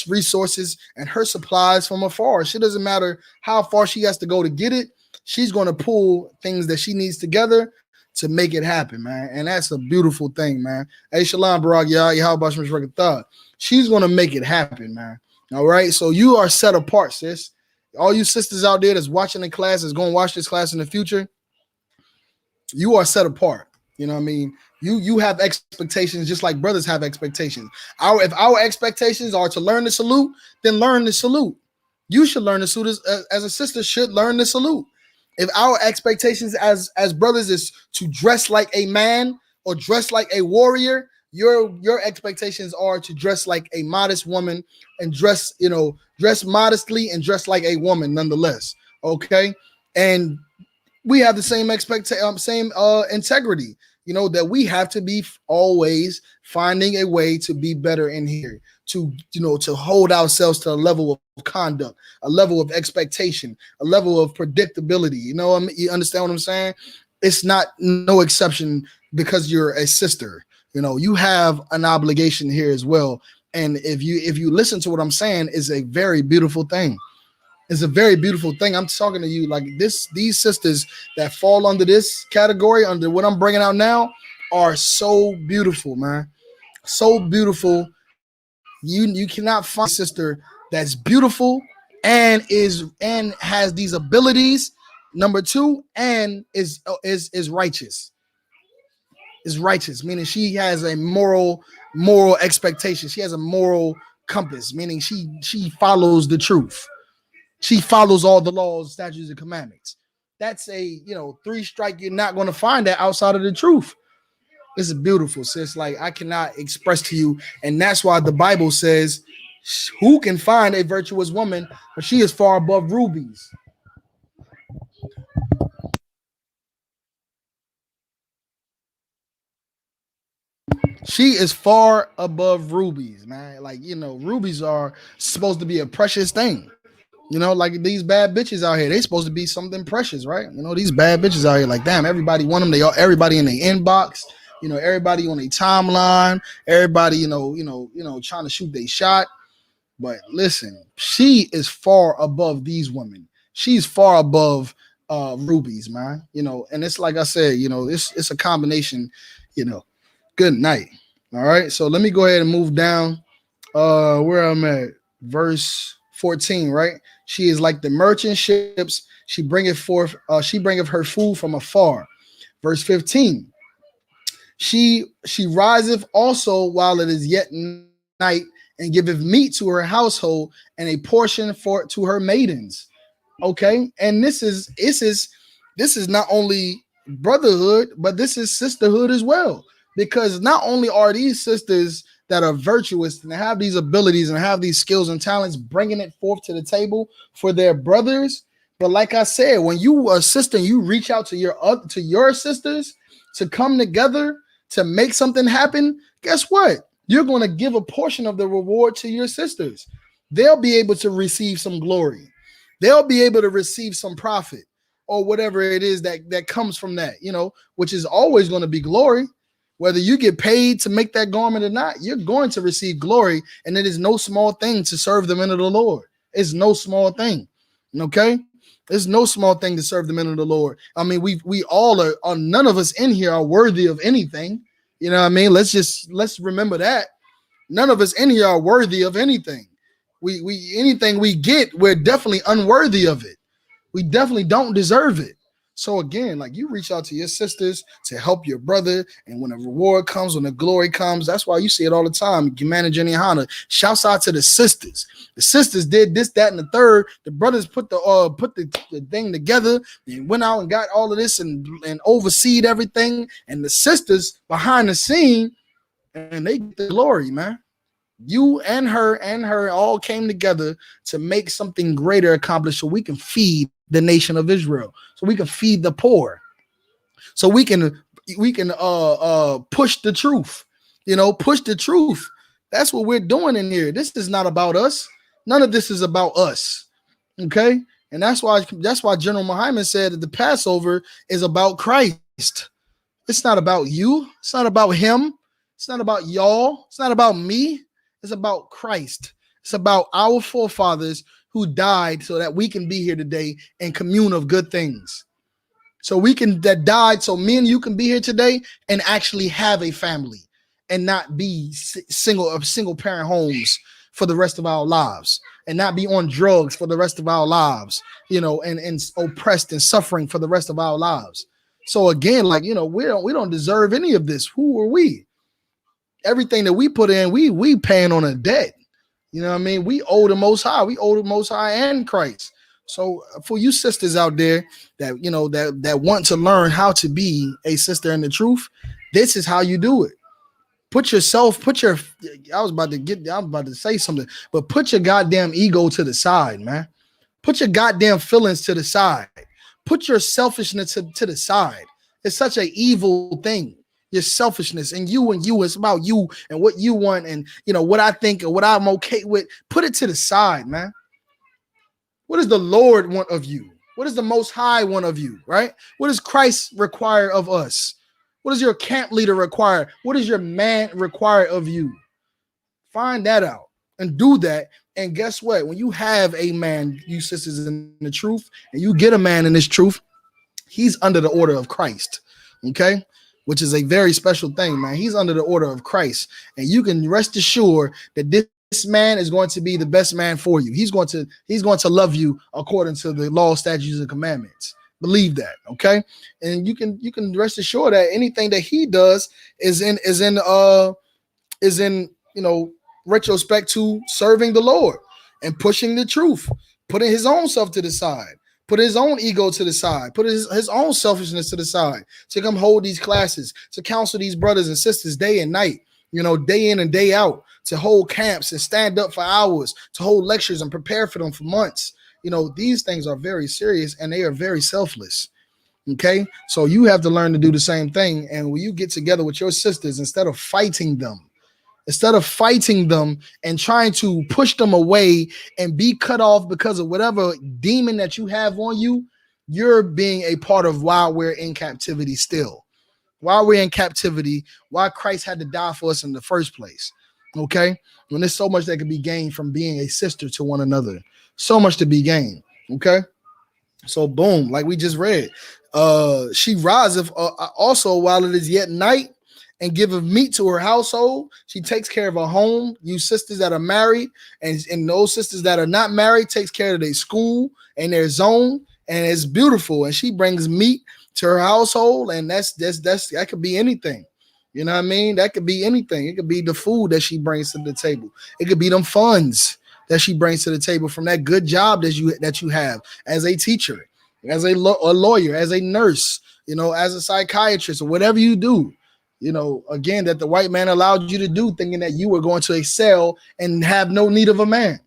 [SPEAKER 2] resources and her supplies from afar. It doesn't matter how far she has to go to get it. She's going to pull things that she needs together to make it happen, man. And that's a beautiful thing, man. Hey, Shalom, Barak, y'all. She's going to make it happen, man. All right. So you are set apart, sis. all you sisters out there that's watching the class, is going to watch this class in the future, you are set apart. You know what I mean? You have expectations just like brothers have expectations. If our expectations are to learn the salute, then learn the salute. You should learn the salute as a sister should learn the salute. If our expectations as brothers is to dress like a man or dress like a warrior, your expectations are to dress like a modest woman and dress modestly and dress like a woman nonetheless. Okay, and we have the same integrity, that we have to be always finding a way to be better in here, to hold ourselves to a level of conduct, a level of expectation, a level of predictability. You understand what I'm saying? It's not no exception because you're a sister. You have an obligation here as well. And if you listen to what I'm saying, it's a very beautiful thing. It's a very beautiful thing. I'm talking to you like this. These sisters that fall under this category, under what I'm bringing out now, are so beautiful, man. So beautiful. You cannot find a sister that's beautiful and has these abilities. Number two, and is righteous. Is righteous, meaning she has a moral expectation. She has a moral compass, meaning she follows the truth. She follows all the laws, statutes, and commandments. That's a 3 strike. You're not going to find that outside of the truth. This is beautiful, sis. Like, I cannot express to you, and that's why the Bible says, "Who can find a virtuous woman? But she is far above rubies." She is far above rubies, man. Like, rubies are supposed to be a precious thing. Like these bad bitches out here, they supposed to be something precious, right? These bad bitches out here, like, damn, everybody want them. Everybody in their inbox, everybody on their timeline, everybody, trying to shoot their shot. But listen, she is far above these women. She's far above rubies, man. And it's like I said, it's a combination. Good night. All right, so let me go ahead and move down. Where I'm at, verse 14, right? She is like the merchant ships. She bringeth her food from afar. Verse 15. She riseth also while it is yet night, and giveth meat to her household and a portion to her maidens. Okay, and this is not only brotherhood, but this is sisterhood as well. Because not only are these sisters that are virtuous and have these abilities and have these skills and talents bringing it forth to the table for their brothers, but like I said, when you are a sister and you reach out to your sisters to come together to make something happen, guess what? You're going to give a portion of the reward to your sisters. They'll be able to receive some glory. They'll be able to receive some profit or whatever it is that comes from that, which is always going to be glory. Whether you get paid to make that garment or not, you're going to receive glory. And it is no small thing to serve the men of the Lord. It's no small thing. Okay? It's no small thing to serve the men of the Lord. I mean, we all are none of us in here are worthy of anything. You know what I mean? Let's remember that. None of us in here are worthy of anything. We anything we get, we're definitely unworthy of it. We definitely don't deserve it. So again, like, you reach out to your sisters to help your brother, and when the reward comes, when the glory comes, that's why you see it all the time. Gemana Jenny Hana shouts out to the sisters. The sisters did this, that, and the third. The brothers put the thing together and went out and got all of this and overseed everything. And the sisters behind the scene, and they get the glory, man. You and her all came together to make something greater accomplished, so we can feed the nation of Israel, so we can feed the poor, so we can push the truth, push the truth. That's what we're doing in here. This is not about us. None of this is about us. Okay. And that's why General Muhammad said that the Passover is about Christ. It's not about you. It's not about him. It's not about y'all. It's not about me. It's about Christ. It's about our forefathers who died so that we can be here today and commune of good things. That died so me and you can be here today and actually have a family and not be single parent homes, for the rest of our lives, and not be on drugs for the rest of our lives, and oppressed and suffering for the rest of our lives. So again, like, we don't deserve any of this. Who are we? Everything that we put in, we paying on a debt. You know what I mean? We owe the Most High. We owe the Most High and Christ. So for you sisters out there that that want to learn how to be a sister in the truth, this is how you do it. I was about to say something, but put your goddamn ego to the side, man. Put your goddamn feelings to the side. Put your selfishness to the side. It's such an evil thing. Your selfishness and you, it's about you and what you want and what I think and what I'm okay with. Put it to the side, man. What does the Lord want of you? What does the Most High want of you, right? What does Christ require of us? What does your camp leader require? What does your man require of you? Find that out and do that. And guess what? When you have a man, you sisters in the truth, and you get a man in this truth, he's under the order of Christ, okay? Which is a very special thing, man. He's under the order of Christ. And you can rest assured that this man is going to be the best man for you. He's going to love you according to the law, statutes, and commandments. Believe that, okay? And you can rest assured that anything that he does is in retrospect to serving the Lord and pushing the truth, putting his own self to the side, put his own ego to the side, put his own selfishness to the side, to come hold these classes, to counsel these brothers and sisters day and night, day in and day out, to hold camps and stand up for hours, to hold lectures and prepare for them for months. These things are very serious and they are very selfless. Okay, so you have to learn to do the same thing. And when you get together with your sisters, instead of fighting them and trying to push them away and be cut off because of whatever demon that you have on you, you're being a part of why we're in captivity still. While we're in captivity, why Christ had to die for us in the first place. Okay, when there's so much that can be gained from being a sister to one another. So much to be gained. Okay. So boom, like we just read. She riseth also while it is yet night and giveth meat to her household. She takes care of her home. You sisters that are married and those sisters that are not married takes care of their school and their zone. And it's beautiful. And she brings meat to her household. And that could be anything. You know what I mean? That could be anything. It could be the food that she brings to the table. It could be them funds that she brings to the table from that good job that you have as a teacher, as a lawyer, as a nurse, as a psychiatrist, or whatever you do, again, that the white man allowed you to do, thinking that you were going to excel and have no need of a man.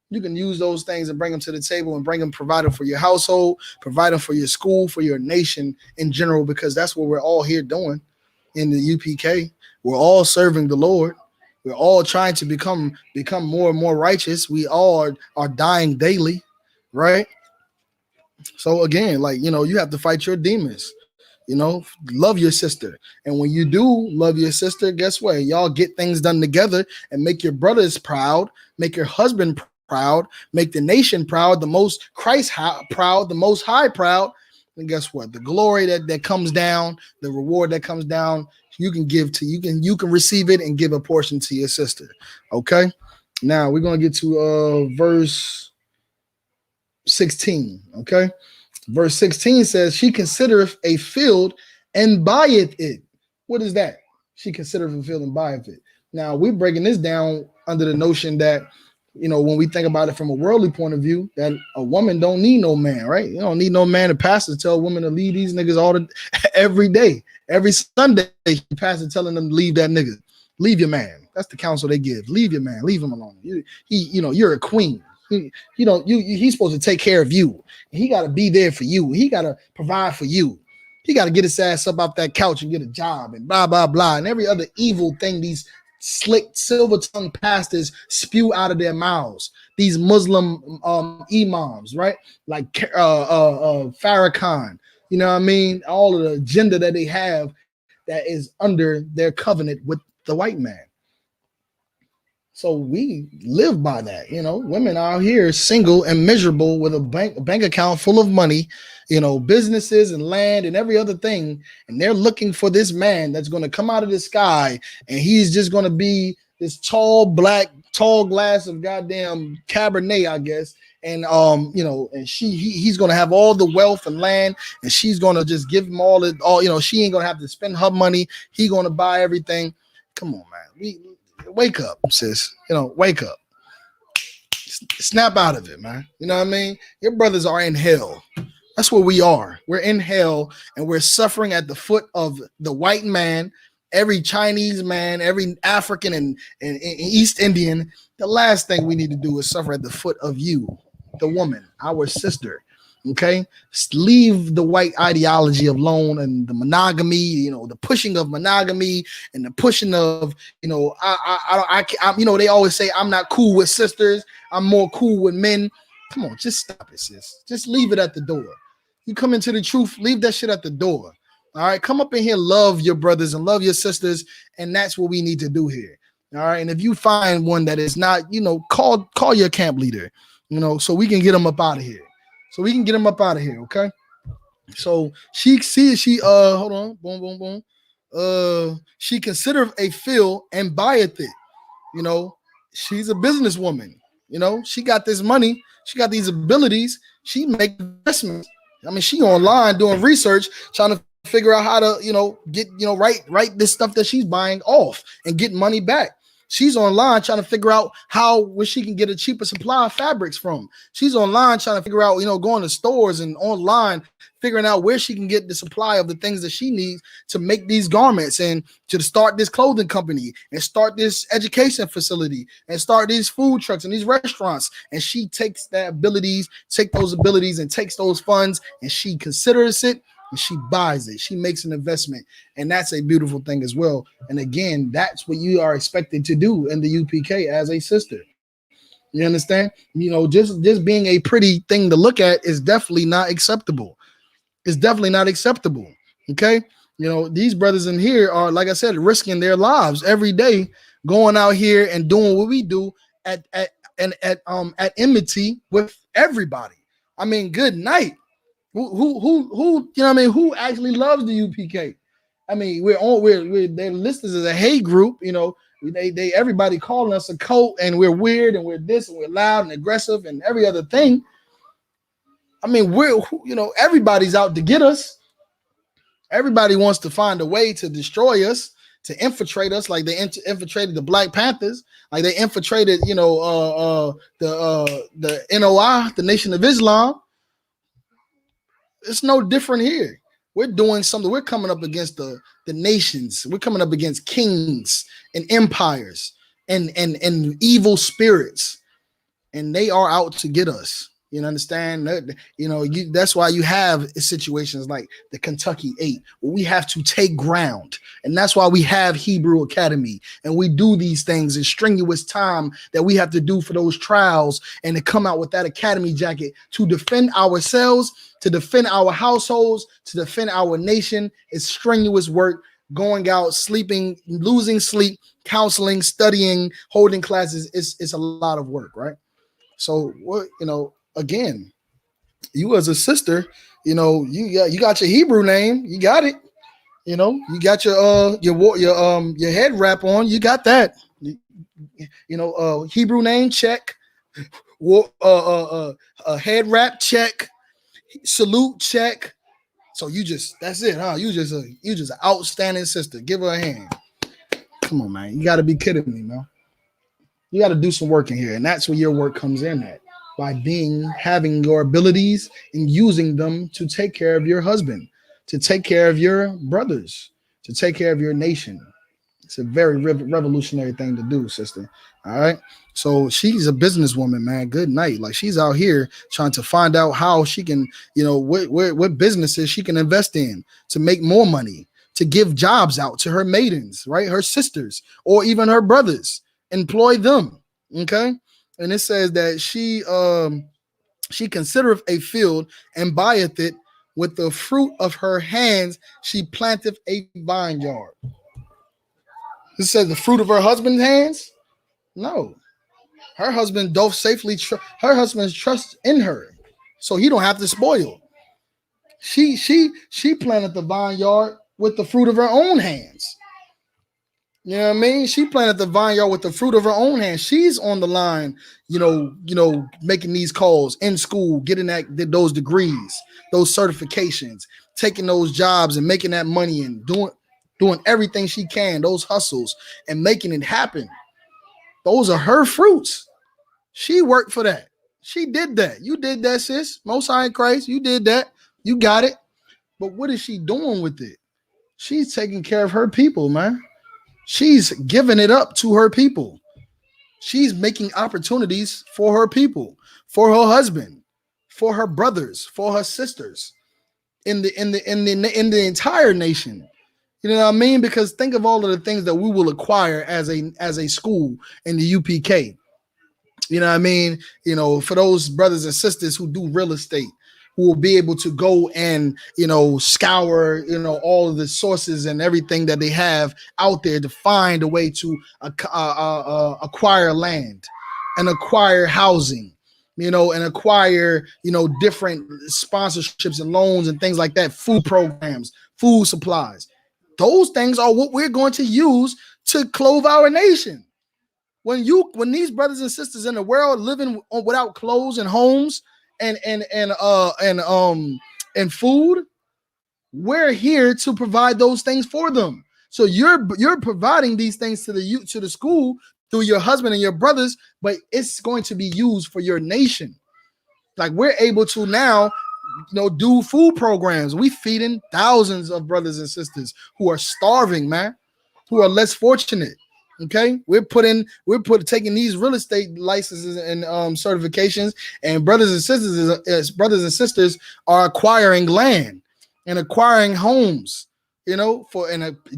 [SPEAKER 2] You can use those things and bring them to the table and provide them for your household, provide them for your school, for your nation in general, because that's what we're all here doing in the UPK. We're all serving the Lord. We're all trying to become more and more righteous. We all are dying daily, right? So again, like, you have to fight your demons, love your sister. And when you do love your sister, guess what? Y'all get things done together and make your brothers proud, make your husband proud, make the nation proud, the most Christ proud, the Most High proud. And guess what? The glory that comes down, the reward that comes down, you can give to you can receive it and give a portion to your sister. Okay. Now we're gonna get to verse 16. Okay. Verse 16 says, she considereth a field and buyeth it. What is that? She considereth a field and buyeth it. Now we're breaking this down under the notion that, when we think about it from a worldly point of view, that a woman don't need no man, right? You don't need no man to pastor tell women to leave these niggas every day. Every Sunday, pastor telling them to leave that nigga. Leave your man. That's the counsel they give. Leave your man. Leave him alone. You're a queen. He's supposed to take care of you. He got to be there for you. He got to provide for you. He got to get his ass up off that couch and get a job and blah, blah, blah. And every other evil thing these slick silver-tongued pastors spew out of their mouths. These Muslim imams, right? Like Farrakhan. You know what I mean? All of the agenda that they have that is under their covenant with the white man. So we live by that. Women out here single and miserable with a bank account full of money, businesses and land and every other thing. And they're looking for this man that's going to come out of the sky. And he's just going to be this tall, black, tall glass of goddamn Cabernet, I guess. And and he's gonna have all the wealth and land, and she's gonna just give him all. She ain't gonna have to spend her money. He gonna buy everything. Come on, man. We wake up, sis. Wake up. Snap out of it, man. You know what I mean? Your brothers are in hell. That's where we are. We're in hell, and we're suffering at the foot of the white man, every Chinese man, every African and East Indian. The last thing we need to do is suffer at the foot of you, the woman, our sister. Okay, leave the white ideology alone and the monogamy, the pushing of monogamy and the pushing of, they always say I'm not cool with sisters. I'm more cool with men. Come on, just stop it, sis. Just leave it at the door. You come into the truth, leave that shit at the door. All right, come up in here, love your brothers and love your sisters, and that's what we need to do here. All right, and if you find one that is not, call your camp leader, so we can get them up out of here. Okay. So she hold on, boom, boom, boom. She considereth a field and buyeth it. She's a businesswoman. She got this money, she got these abilities, she make investments. I mean, she online doing research, trying to figure out how to, get, write this stuff that she's buying off and get money back. She's online trying to figure out where she can get a cheaper supply of fabrics from. She's online trying to figure out, going to stores and online, figuring out where she can get the supply of the things that she needs to make these garments and to start this clothing company and start this education facility and start these food trucks and these restaurants. And she takes those abilities and takes those funds, and she considers it. And she buys it. She makes an investment. And that's a beautiful thing as well. And again, that's what you are expected to do in the UPK as a sister. You understand? Just being a pretty thing to look at is definitely not acceptable. It's definitely not acceptable. Okay? These brothers in here are, like I said, risking their lives every day, going out here and doing what we do at enmity with everybody. I mean, good night. Who who actually loves the UPK? I mean, they're listed as a hate group. They everybody calling us a cult, and we're weird, and we're this, and we're loud and aggressive, and every other thing. I mean, everybody's out to get us. Everybody wants to find a way to destroy us, to infiltrate us, like they infiltrated the Black Panthers, like they infiltrated, the NOI, the Nation of Islam. It's no different here. We're doing something. We're coming up against the nations. We're coming up against kings and empires and evil spirits, and they are out to get us. You understand? That's why you have situations like the Kentucky 8, where we have to take ground. And that's why we have Hebrew Academy. And we do these things in strenuous time that we have to do for those trials, and to come out with that academy jacket to defend ourselves, to defend our households, to defend our nation. Is strenuous work, going out, sleeping, losing sleep, counseling, studying, holding classes. It's a lot of work, right? So what, again, you as a sister, you got your Hebrew name, you got it. You got your head wrap on, you got that. Hebrew name check, head wrap check, salute check. So that's it, huh? You just an outstanding sister. Give her a hand. Come on, man. You got to be kidding me, man. You got to do some work in here, and that's where your work comes in at. By having your abilities and using them to take care of your husband, to take care of your brothers, to take care of your nation. It's a very revolutionary thing to do, sister. All right. So she's a businesswoman, man. Good night. Like, she's out here trying to find out how she can, what businesses she can invest in to make more money, to give jobs out to her maidens, right? Her sisters, or even her brothers, employ them. Okay. And it says that she considereth a field and buyeth it, with the fruit of her hands she planteth a vineyard. It says the fruit of her husband's hands? No. Her husband doth safely her husband's trust in her, so he don't have to spoil. She planted the vineyard with the fruit of her own hands. You know what I mean? She planted the vineyard with the fruit of her own hand. She's on the line, making these calls in school, getting those degrees, those certifications, taking those jobs and making that money and doing everything she can, those hustles and making it happen. Those are her fruits. She worked for that. She did that. You did that, sis. Most High in Christ. You did that. You got it. But what is she doing with it? She's taking care of her people, man. She's giving it up to her people. She's making opportunities for her people, for her husband, for her brothers, for her sisters, in the entire nation. You know what I mean? Because think of all of the things that we will acquire as a school in the UPK. You know what I mean? For those brothers and sisters who do real estate, who will be able to go and, scour, all of the sources and everything that they have out there to find a way to acquire land and acquire housing, and acquire, different sponsorships and loans and things like that, food programs, food supplies. Those things are what we're going to use to clothe our nation. When these brothers and sisters in the world living without clothes and homes and food, we're here to provide those things for them. So you're providing these things to the school through your husband and your brothers, but it's going to be used for your nation. Like we're able to now, do food programs. We feeding thousands of brothers and sisters who are starving, man, who are less fortunate. Okay, we're taking these real estate licenses and certifications, and brothers and sisters are acquiring land and acquiring homes, for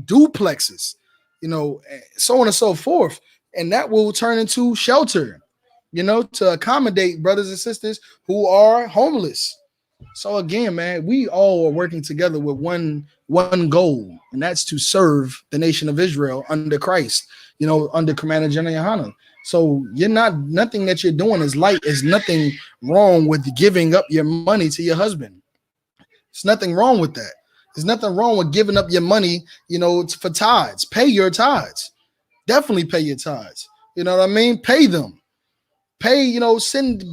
[SPEAKER 2] duplexes, so on and so forth, and that will turn into shelter, to accommodate brothers and sisters who are homeless. So again, man, we all are working together with one goal, and that's to serve the nation of Israel under Christ, under Commander General Yohanan. So nothing that you're doing is light. There's nothing wrong with giving up your money to your husband. There's nothing wrong with that. There's nothing wrong with giving up your money, for tithes. Pay your tithes. Definitely pay your tithes. You know what I mean? Pay them. Pay,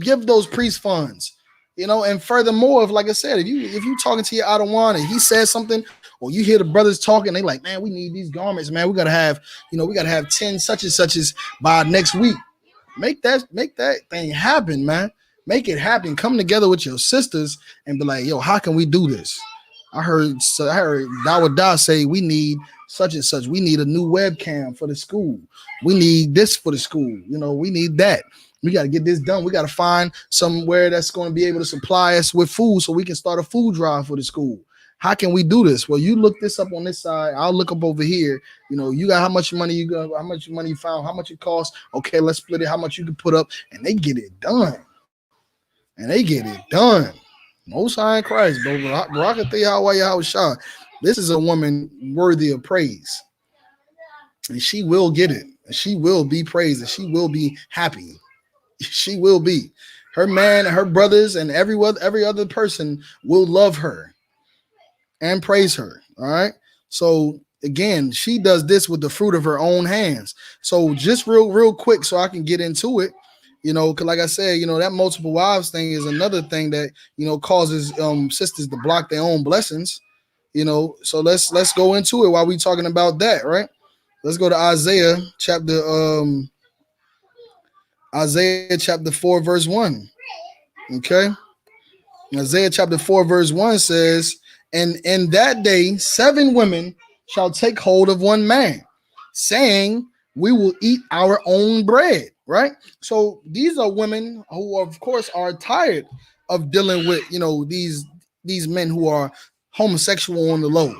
[SPEAKER 2] give those priest funds. And furthermore, like I said, if you talking to your Adawan and he says something, or you hear the brothers talking, they like, man, we need these garments, man. We gotta have 10 such and suches by next week. Make that thing happen, man. Make it happen. Come together with your sisters and be like, yo, how can we do this? I heard Dawada say we need such and such. We need a new webcam for the school. We need this for the school. We need that. We got to get this done. We got to find somewhere that's going to be able to supply us with food so we can start a food drive for the school. How can we do this? Well, you look this up on this side. I'll look up over here. You got how much money you found, how much it costs. Okay, let's split it. How much you can put up, and they get it done. Most High in Christ, bro. This is a woman worthy of praise, and she will get it. And she will be praised, and she will be happy. She will be. Her man, her brothers, and every other person will love her and praise her. All right. So again, she does this with the fruit of her own hands. So just real quick, so I can get into it. Because like I said, that multiple wives thing is another thing that causes sisters to block their own blessings. So let's go into it while we talking about that, right? Let's go to Isaiah chapter 4, verse 1. Okay. Isaiah chapter 4, verse 1 says, and in that day, 7 women shall take hold of one man, saying, we will eat our own bread. Right. So these are women who, of course, are tired of dealing with, these men who are homosexual on the low.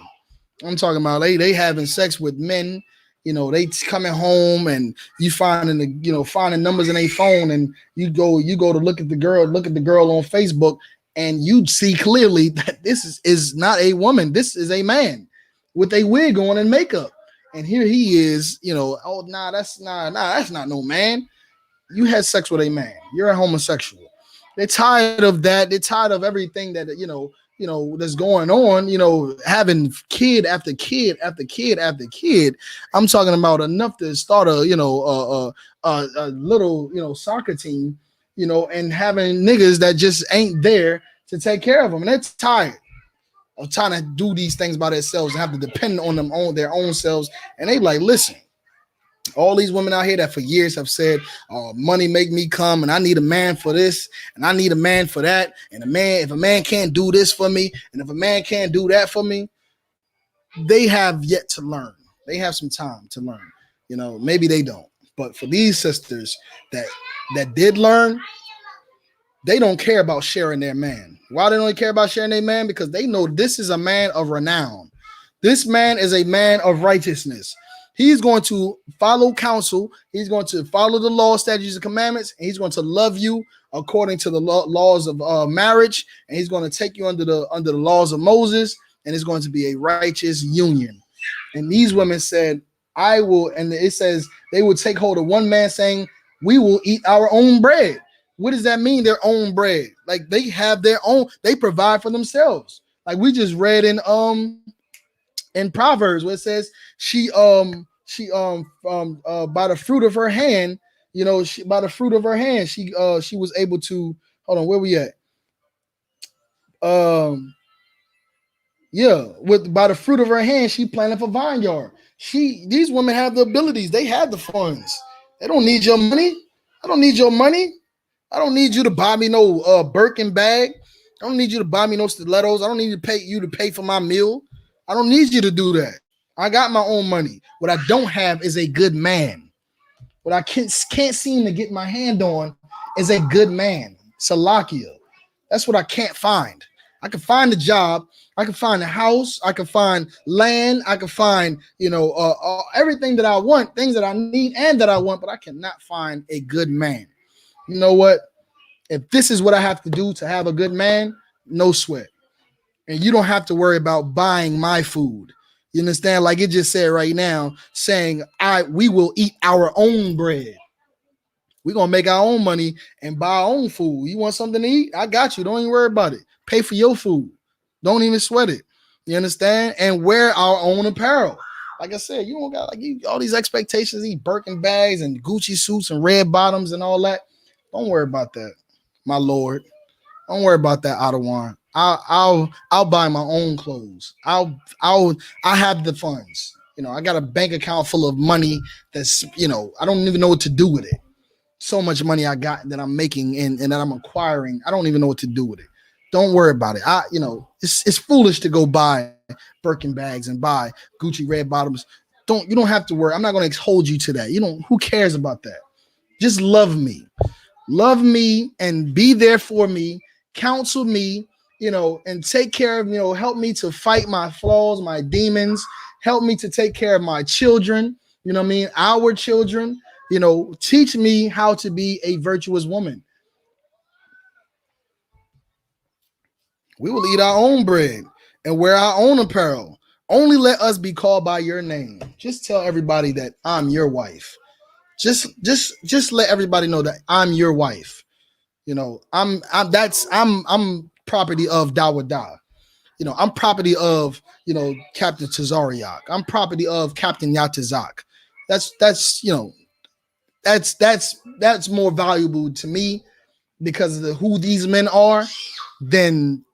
[SPEAKER 2] I'm talking about they having sex with men. They coming home and you finding numbers in their phone, and you go to look at the girl on Facebook, and you see clearly that this is not a woman. This is a man with a wig on and makeup. And here he is, that's not no man. You had sex with a man. You're a homosexual. They're tired of that. They're tired of everything that, that's going on, having kid after kid after kid after kid. I'm talking about enough to start a little, soccer team, and having niggas that just ain't there to take care of them. And they're tired of trying to do these things by themselves and have to depend on them on their own selves. And they like, listen, all these women out here that for years have said, "Oh, money make me come, and I need a man for this, and I need a man for that, and if a man can't do this for me, and if a man can't do that for me," they have yet to learn. They have some time to learn. Maybe they don't. But for these sisters that did learn, they don't care about sharing their man. Why they don't care about sharing their man? Because they know this is a man of renown. This man is a man of righteousness. He's going to follow counsel. He's going to follow the law, statutes, and commandments. And he's going to love you according to the laws of marriage. And he's going to take you under the laws of Moses. And it's going to be a righteous union. And these women said, "I will." And it says they will take hold of one man, saying, "We will eat our own bread." What does that mean? Their own bread? Like they have their own. They provide for themselves. Like we just read in Proverbs where it says she by the fruit of her hand, by the fruit of her hand, she was able to, hold on, where we at? By the fruit of her hand, she planted a vineyard. These women have the abilities, they have the funds. They don't need your money. I don't need your money. I don't need you to buy me no Birkin bag. I don't need you to buy me no stilettos. I don't need to pay for my meal. I don't need you to do that. I got my own money. What I don't have is a good man. What I can't seem to get my hand on is a good man. Salakia. That's what I can't find. I can find a job. I can find a house. I can find land. I can find, everything that I want, things that I need and that I want, but I cannot find a good man. You know what? If this is what I have to do to have a good man, no sweat. And you don't have to worry about buying my food. You understand? Like it just said right now, saying we will eat our own bread. We're gonna make our own money and buy our own food. You want something to eat? I got you. Don't even worry about it. Pay for your food. Don't even sweat it. You understand? And wear our own apparel. Like I said, you don't got all these expectations, these Birkin bags and Gucci suits and red bottoms and all that. Don't worry about that, my lord. Don't worry about that, Ottawa. I'll buy my own clothes. I have the funds. I got a bank account full of money that's, I don't even know what to do with it. So much money I got that I'm making and that I'm acquiring. I don't even know what to do with it. Don't worry about it. It's foolish to go buy Birkin bags and buy Gucci red bottoms. You don't have to worry. I'm not going to hold you to that. Who cares about that? Just love me. Love me and be there for me. Counsel me, and take care of, help me to fight my flaws, my demons. Help me to take care of my children. You know what I mean? Our children, teach me how to be a virtuous woman. We will eat our own bread and wear our own apparel. Only let us be called by your name. Just tell everybody that I'm your wife. Just let everybody know that I'm your wife. I'm property of Dawada. I'm property of, Captain Tazariak. I'm property of Captain Yatazak. That's more valuable to me because of who these men are than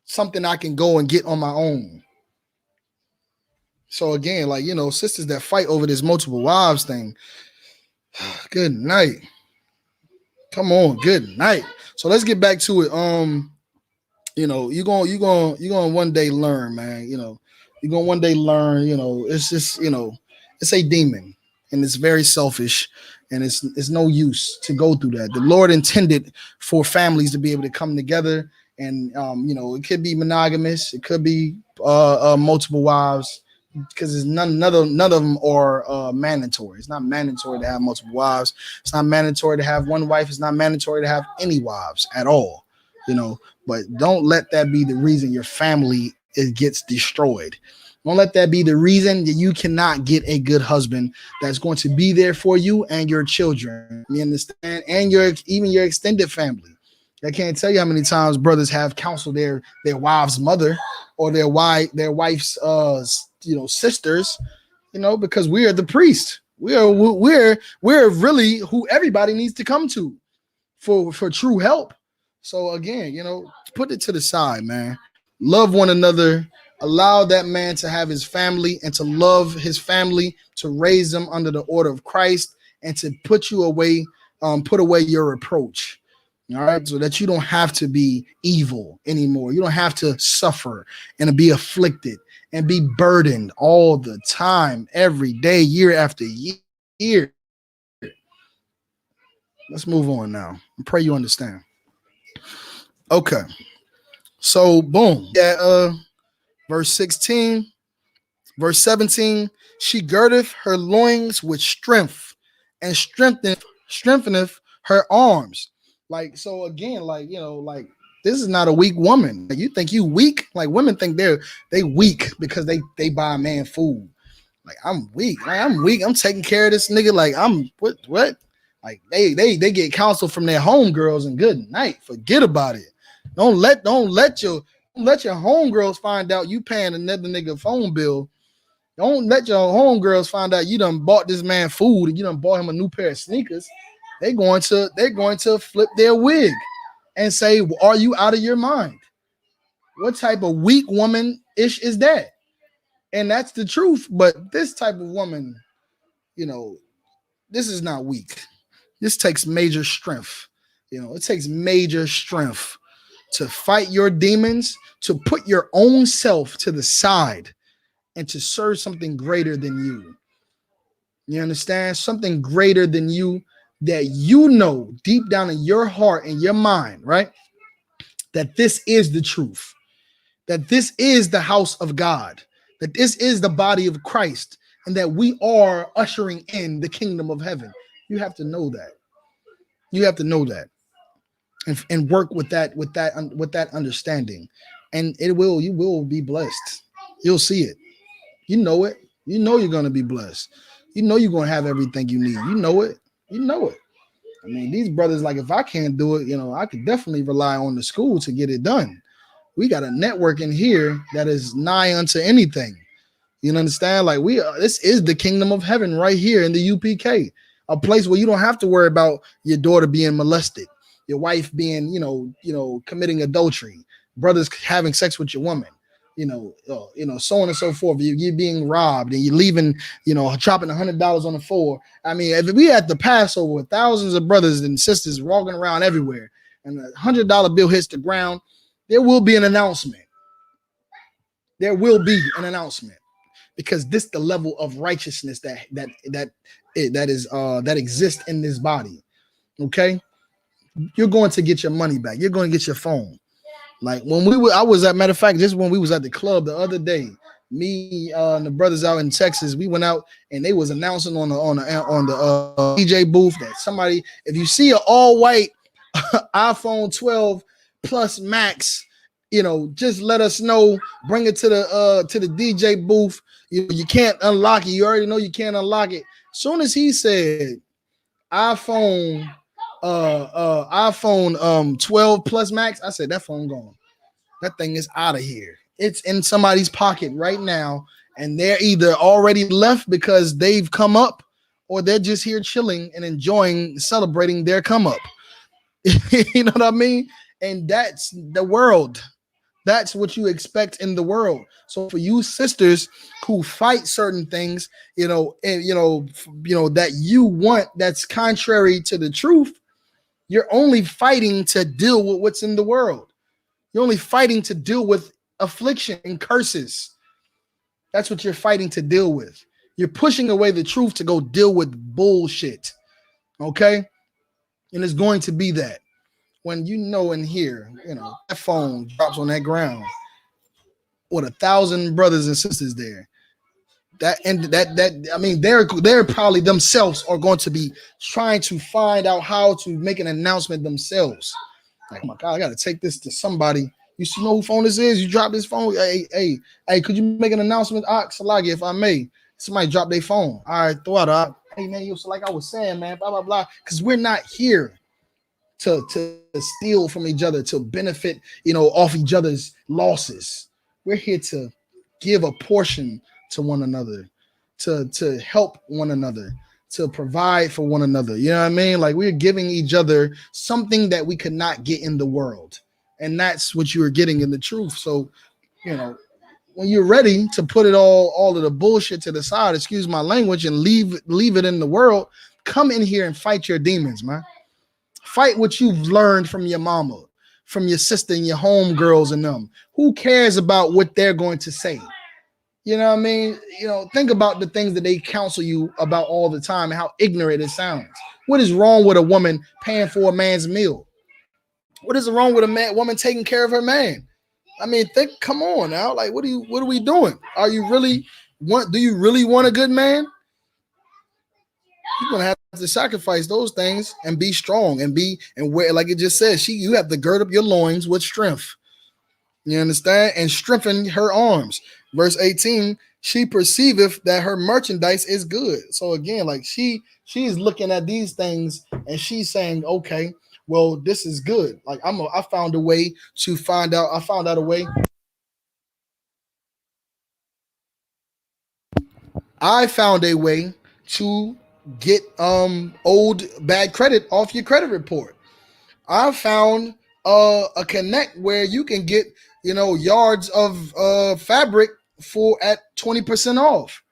[SPEAKER 2] something I can go and get on my own. So again, sisters that fight over this multiple wives thing. Good night. Come on, good night. So let's get back to it. You're going one day learn, man. You're going one day learn. It's just, it's a demon, and it's very selfish, and it's no use to go through that. The Lord intended for families to be able to come together, and it could be monogamous, it could be multiple wives, because none of them are mandatory. It's not mandatory to have multiple wives. It's not mandatory to have one wife. It's not mandatory to have any wives at all. But don't let that be the reason your family gets destroyed. Don't let that be the reason that you cannot get a good husband that's going to be there for you and your children. You understand? And even your extended family. I can't tell you how many times brothers have counseled their wife's mother or their wife's sisters, because we are the priest. We're really who everybody needs to come to for true help. So again, put it to the side, man. Love one another. Allow that man to have his family and to love his family, to raise them under the order of Christ, and to put away your reproach. All right, so that you don't have to be evil anymore. You don't have to suffer and be afflicted and be burdened all the time, every day, year after year. Let's move on now. I pray you understand. Okay. So boom. Yeah, verse 16, verse 17, she girdeth her loins with strength and strengtheneth her arms. Like, so again, this is not a weak woman. Like, you think you weak? Like, women think they weak because they buy a man food. Like, I'm weak. Like, I'm weak. I'm taking care of this nigga. Like, I'm what? Like, they get counsel from their homegirls and good night. Forget about it. Don't let your homegirls find out you paying another nigga phone bill. Don't let your homegirls find out you done bought this man food and you done bought him a new pair of sneakers. They're going to flip their wig and say, "Are you out of your mind? What type of weak woman-ish is that?" And that's the truth. But this type of woman, this is not weak. This takes major strength. It takes major strength to fight your demons, to put your own self to the side, and to serve something greater than you. You understand? Something greater than you that deep down in your heart and your mind, right? That this is the truth, that this is the house of God, that this is the body of Christ, and that we are ushering in the kingdom of heaven. You have to know that. You have to know that. And work with that understanding, and you will be blessed. You'll see it. You know it. You know you're gonna be blessed. You know you're gonna have everything you need. You know it. You know it. I mean, these brothers, like, if I can't do it, I could definitely rely on the school to get it done. We got a network in here that is nigh unto anything. You understand? Like, this is the kingdom of heaven right here in the UPK, a place where you don't have to worry about your daughter being molested, your wife being, committing adultery, brothers having sex with your woman, so on and so forth. You're being robbed and you're leaving, dropping $100 on the floor. I mean, if we had the Passover with thousands of brothers and sisters walking around everywhere and a $100 bill hits the ground, there will be an announcement. There will be an announcement. Because this the level of righteousness that exists in this body. Okay, you're going to get your money back. You're going to get your phone. Like, I was at, matter of fact, just when we was at the club the other day, me and the brothers out in Texas, we went out and they was announcing on the DJ booth that somebody, if you see an all white iPhone 12 Plus Max, just let us know. Bring it to the DJ booth. You can't unlock it. You already know you can't unlock it. As soon as he said iPhone 12 Plus Max, I said that phone gone. That thing is out of here. It's in somebody's pocket right now, and they're either already left because they've come up, or they're just here chilling and celebrating their come up. You know what I mean? And that's the world. That's what you expect in the world. So for you sisters who fight certain things, that you want, that's contrary to the truth, you're only fighting to deal with what's in the world. You're only fighting to deal with affliction and curses. That's what you're fighting to deal with. You're pushing away the truth to go deal with bullshit. Okay? And it's going to be that. When in here, that phone drops on that ground with 1,000 brothers and sisters there. They're probably themselves are going to be trying to find out how to make an announcement themselves. Like, oh my God, I got to take this to somebody. You know who phone this is? You drop this phone. Hey, could you make an announcement? Salagi, if I may. Somebody dropped their phone. All right, throw out. Hey, man, so like I was saying, man, blah, blah, blah. Because we're not here to steal from each other, to benefit, off each other's losses. We're here to give a portion to one another, to help one another, to provide for one another. You know what I mean? Like, we're giving each other something that we could not get in the world. And that's what you are getting in the truth. So, when you're ready to put it all of the bullshit to the side, excuse my language, and leave it in the world, come in here and fight your demons, man. Fight what you've learned from your mama, from your sister and your homegirls and them. Who cares about what they're going to say? You know what I mean? Think about the things that they counsel you about all the time and how ignorant it sounds. What is wrong with a woman paying for a man's meal? What is wrong with a woman taking care of her man? I mean, come on now. Like, what are we doing? Do you really want a good man? You're gonna have to sacrifice those things and be strong and wear, like it just says, you have to gird up your loins with strength. You understand? And strengthen her arms. Verse 18, she perceiveth that her merchandise is good. So again, like she's looking at these things and she's saying, okay, well, this is good. Like I found a way to find out. I found out a way. I found a way to get old bad credit off your credit report. I found a connect where you can get yards of fabric at 20% off.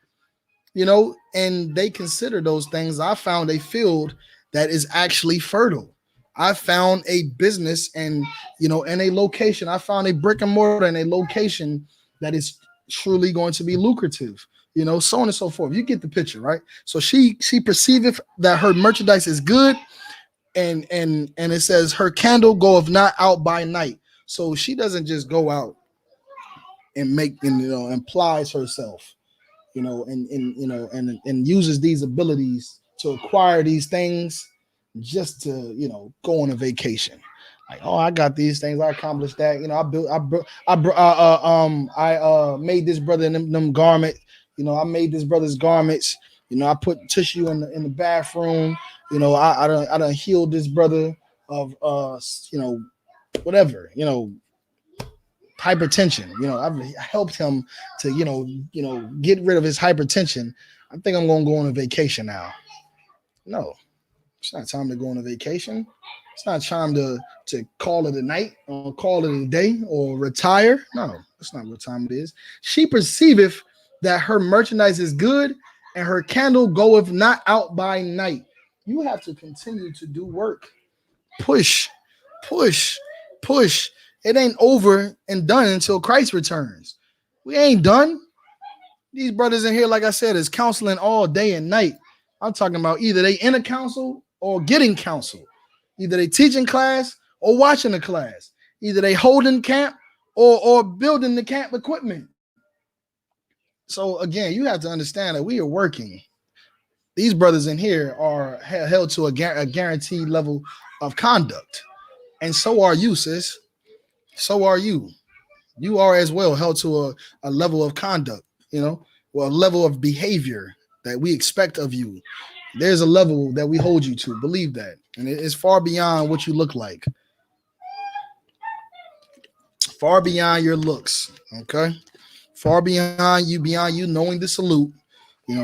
[SPEAKER 2] And they consider those things. I found a field that is actually fertile. I found a business and a location. I found a brick and mortar and a location that is truly going to be lucrative. So on and so forth. You get the picture, right? So she perceiveth that her merchandise is good, and it says her candle goeth not out by night. So she doesn't just go out and and plies herself, and uses these abilities to acquire these things just to go on a vacation. Like, oh, I got these things, I accomplished that. I made this brother in them garment. I made this brother's garments. I put tissue in the bathroom. I done healed this brother of whatever, hypertension. I've helped him to get rid of his hypertension. I think I'm gonna go on a vacation now. No, it's not time to go on a vacation. It's not time to call it a night or call it a day or retire. No, that's not what time it is. She perceiveth that her merchandise is good, and her candle goeth not out by night. You have to continue to do work. Push. It ain't over and done until Christ returns. We ain't done. These brothers in here, like I said, is counseling all day and night. I'm talking about either they in a counsel or getting counsel. Either they teaching class or watching the class. Either they holding camp or building the camp equipment. So again, you have to understand that we are working. These brothers in here are held to a guaranteed level of conduct. And so are you, sis. So are you. You are as well held to a level of conduct, a level of behavior that we expect of you. There's a level that we hold you to. Believe that. And it's far beyond what you look like. Far beyond your looks. Okay. Far beyond you knowing the salute.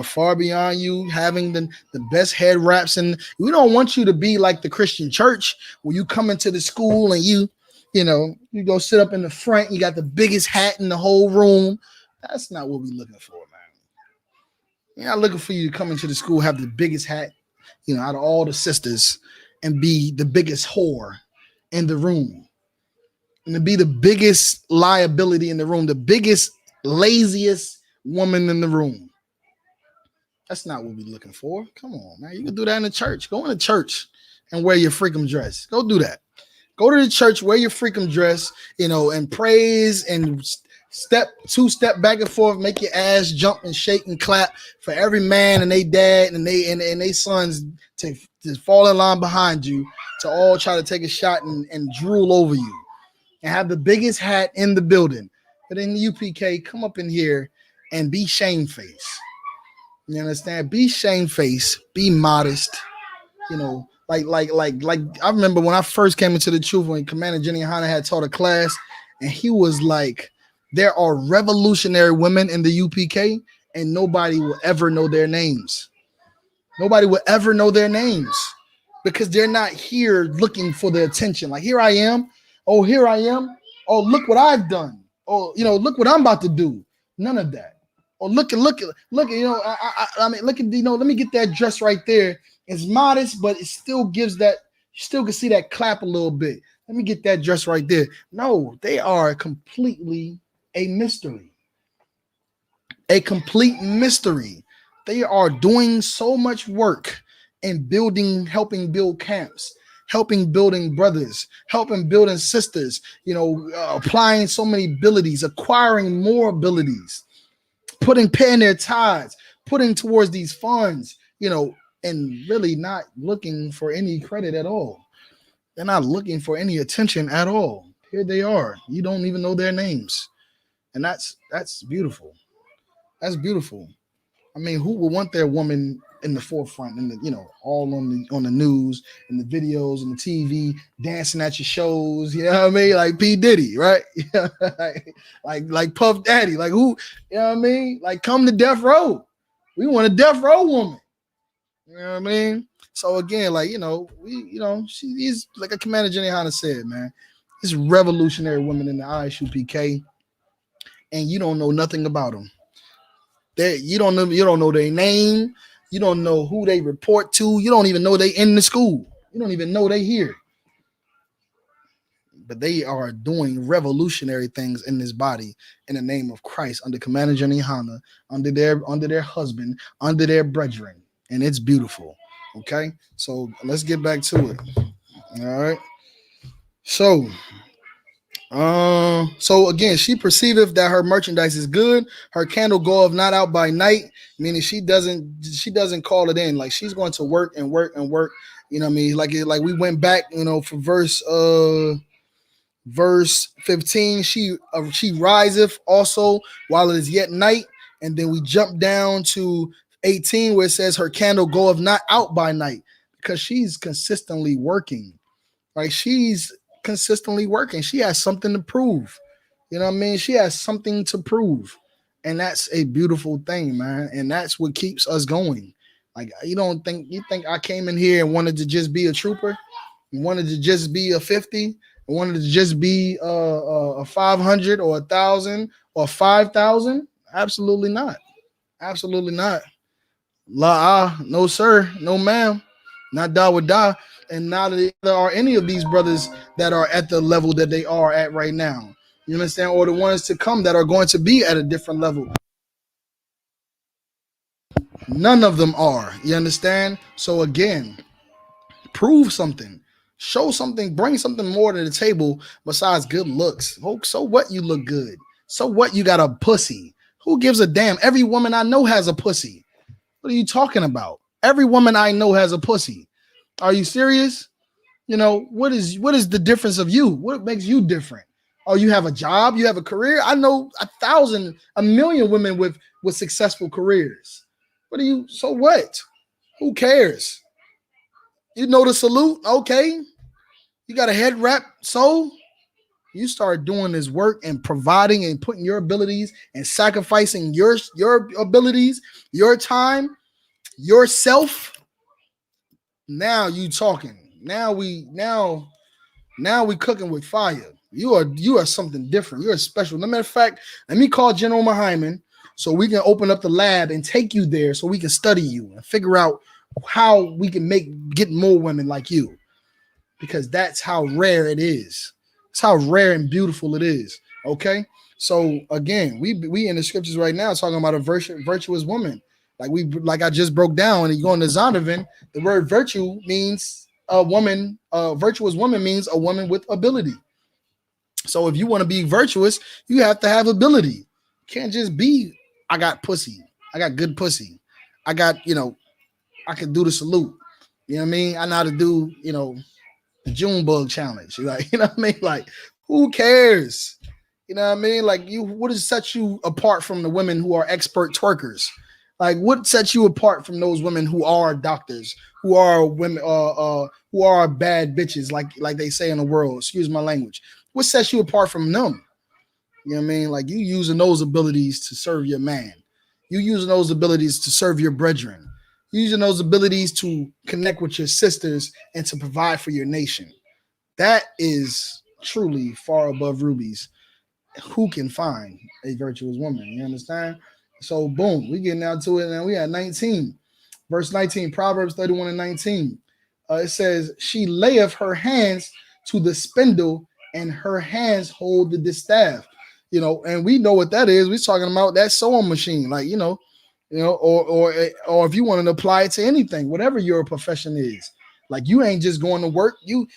[SPEAKER 2] Far beyond you having the best head wraps. And we don't want you to be like the Christian church where you come into the school and you go sit up in the front. You got the biggest hat in the whole room. That's not what we're looking for, man. We're not looking for you to come into the school, have the biggest hat, out of all the sisters, and be the biggest whore in the room. And to be the biggest liability in the room, the biggest, laziest woman in the room. That's not what we're looking for. Come on, man. You can do that in the church. Go in the church and wear your freakum dress. Go do that. Go to the church, wear your freakum dress, and praise and two-step back and forth, make your ass jump and shake and clap for every man and they dad and they sons to fall in line behind you, to all try to take a shot and drool over you and have the biggest hat in the building. But in the UPK, come up in here and be shamefaced. You understand? Be shamefaced, be modest, I remember when I first came into the truth when Commander Jenny Hanna had taught a class, and he was like, there are revolutionary women in the UPK, and nobody will ever know their names. Nobody will ever know their names because they're not here looking for the attention. Like, here I am. Oh, here I am. Oh, look what I've done. Oh, look what I'm about to do. None of that. Oh, look, I mean, look at, let me get that dress right there. It's modest, but it still gives that, you still can see that clap a little bit. Let me get that dress right there. No, they are completely a mystery. A complete mystery. They are doing so much work in helping build camps, helping building brothers, helping building sisters, applying so many abilities, acquiring more abilities, paying their tithes, putting towards these funds, and really not looking for any credit at all. They're not looking for any attention at all. Here they are. You don't even know their names. And that's beautiful. That's beautiful. I mean, who would want their woman in the forefront and all on the news and the videos and the TV, dancing at your shows? You know what I mean? Like P. Diddy, right? like Puff Daddy. Like who? You know what I mean? Like come to Death Row. We want a Death Row woman. You know what I mean? So again, she's like a Commander Jenny Hanna said, man. This revolutionary women in the ISUPK, and you don't know nothing about them. You don't know their name. You don't know who they report to. You don't even know they in the school. You don't even know they here. But they are doing revolutionary things in this body in the name of Christ under Commander Jenny Hanna, under their husband, under their brethren. And it's beautiful. Okay? So let's get back to it. All right. So again, she perceiveth that her merchandise is good. Her candle goeth not out by night, meaning she doesn't call it in. Like she's going to work and work and work. You know what I mean? Like we went back, for verse 15. She riseth also while it is yet night, and then we jump down to 18 where it says her candle goeth not out by night, because she's consistently working. Like she's consistently working. She has something to prove. You know what I mean? She has something to prove. And that's a beautiful thing, man. And that's what keeps us going. Like you think I came in here and wanted to just be a trooper, wanted to just be a 50, wanted to just be a 500 or 1,000 or 5,000? Absolutely not. Absolutely not. No sir, no ma'am. Not da would die. And now there are any of these brothers that are at the level that they are at right now. You understand? Or the ones to come that are going to be at a different level. None of them are. You understand? So again, prove something. Show something. Bring something more to the table besides good looks. So what you look good? So what you got a pussy? Who gives a damn? Every woman I know has a pussy. What are you talking about? Every woman I know has a pussy. Are you serious? What is the difference of you? What makes you different? Oh, you have a job, you have a career. I know 1,000, 1,000,000 women with successful careers. So what? Who cares? You know the salute, okay? You got a head wrap, so you start doing this work and providing and putting your abilities and sacrificing your abilities, your time, yourself. Now you talking. Now we cooking with fire. You are something different. You're special. No matter of fact, let me call General Mahyman so we can open up the lab and take you there so we can study you and figure out how we can get more women like you, because that's how rare it is. It's how rare and beautiful it is. Okay. So again, we in the scriptures right now talking about a virtuous woman. Like I just broke down, and you go into Zondervan, the word virtue means a woman. Virtuous woman means a woman with ability. So if you want to be virtuous, you have to have ability. You can't just be, I got pussy. I got good pussy. I got, I can do the salute. You know what I mean? I know how to do, the June bug challenge. Like, you know what I mean? Like, who cares? You know what I mean? Like, what does set you apart from the women who are expert twerkers? Like, what sets you apart from those women who are doctors, who are women, who are bad bitches, like they say in the world? Excuse my language. What sets you apart from them? You know what I mean? Like, you using those abilities to serve your man. You using those abilities to serve your brethren. You using those abilities to connect with your sisters and to provide for your nation. That is truly far above rubies. Who can find a virtuous woman? You understand? So boom, we getting down to it now. We at 19. Verse 19, Proverbs 31 and 19. It says, she layeth her hands to the spindle, and her hands hold the distaff. And we know what that is. We're talking about that sewing machine, like, or if you want to apply it to anything, whatever your profession is. Like, you ain't just going to work. You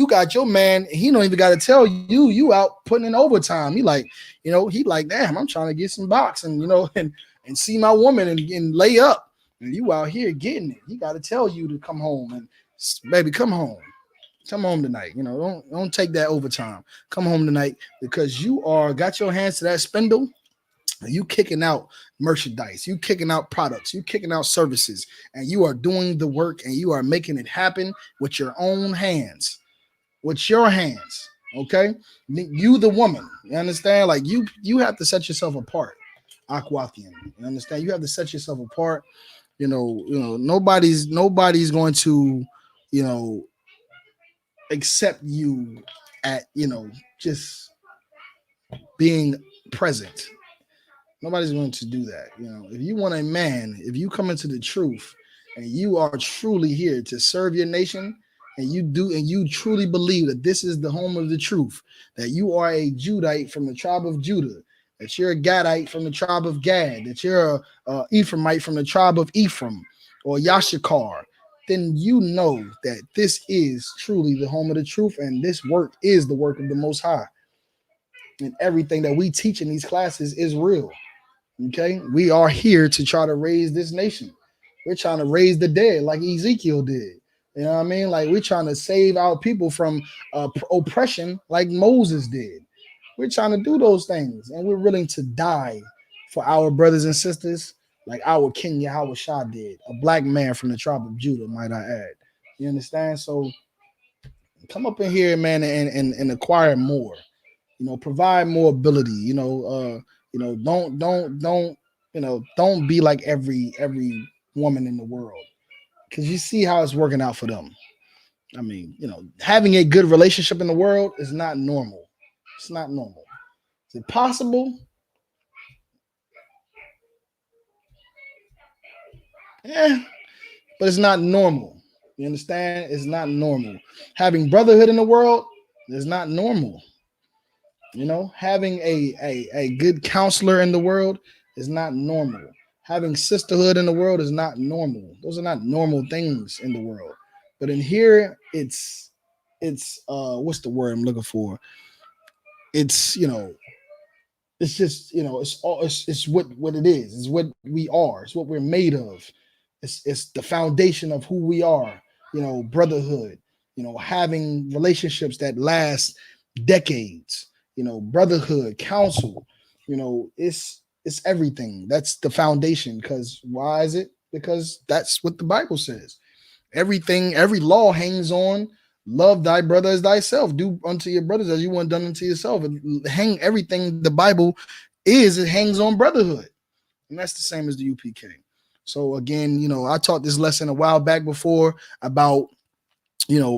[SPEAKER 2] got your man. He don't even got to tell you out putting in overtime. He like, damn, I'm trying to get some box and see my woman and lay up. And you out here getting it. He got to tell you to come home and baby, come home. Come home tonight. Don't take that overtime. Come home tonight because you got your hands to that spindle. You kicking out merchandise, you kicking out products, you kicking out services, and you are doing the work and you are making it happen with your own hands, with your hands. Okay, you the woman, you understand? Like, you have to set yourself apart. Aquathian, you understand? You have to set yourself apart. Nobody's going to, accept you at just being present. Nobody's going to do that. If you want a man, if you come into the truth and you are truly here to serve your nation, and you truly believe that this is the home of the truth, that you are a Judite from the tribe of Judah, that you're a Gadite from the tribe of Gad, that you're a Ephraimite from the tribe of Ephraim, or Yashikar, then you know that this is truly the home of the truth, and this work is the work of the Most High. And everything that we teach in these classes is real. Okay, we are here to try to raise this nation. We're trying to raise the dead like Ezekiel did. You know what I mean? Like, we're trying to save our people from oppression like Moses did. We're trying to do those things, and we're willing to die for our brothers and sisters like our King Yahweh Shah did, a black man from the tribe of Judah, might I add. You understand? So come up in here, man, and acquire more. Provide more ability. Don't be like every woman in the world, because you see how it's working out for them. I mean, having a good relationship in the world is not normal. It's not normal. Is it possible? Yeah, but it's not normal. You understand? It's not normal. Having brotherhood in the world is not normal. Having a good counselor in the world is not normal. Having sisterhood in the world is not normal. Those are not normal things in the world. But in here, it's what's the word I'm looking for? It's it's just it's what it is. It's what we are. It's what we're made of. It's the foundation of who we are. Brotherhood. Having relationships that last decades. Brotherhood, counsel. It's everything. That's the foundation. Because why is it? Because that's what the Bible says. Everything, every law hangs on love thy brother as thyself. Do unto your brothers as you want done unto yourself. And everything the Bible it hangs on brotherhood. And that's the same as the UPK. So again, I taught this lesson a while back before about,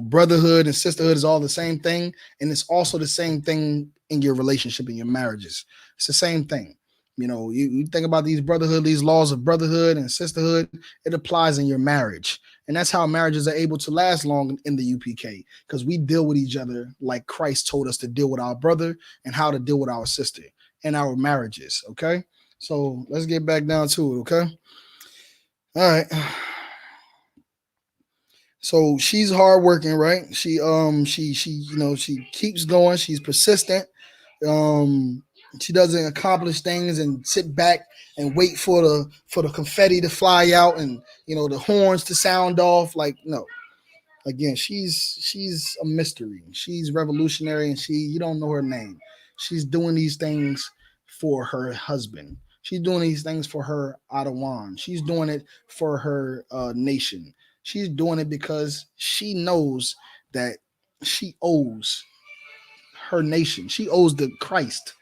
[SPEAKER 2] brotherhood and sisterhood is all the same thing. And it's also the same thing in your relationship, in your marriages. It's the same thing. You think about these brotherhood, these laws of brotherhood and sisterhood, it applies in your marriage. And that's how marriages are able to last long in the UPK, because we deal with each other like Christ told us to deal with our brother and how to deal with our sister in our marriages. Okay. So let's get back down to it. Okay. All right. So she's hardworking, right? She keeps going. She's persistent. She doesn't accomplish things and sit back and wait for the confetti to fly out and the horns to sound off. Like, no. Again, she's a mystery. She's revolutionary, and you don't know her name. She's doing these things for her husband, She's doing these things for her Adawan. She's doing it for her nation. She's doing it because she knows that she owes her nation. She owes the Christ.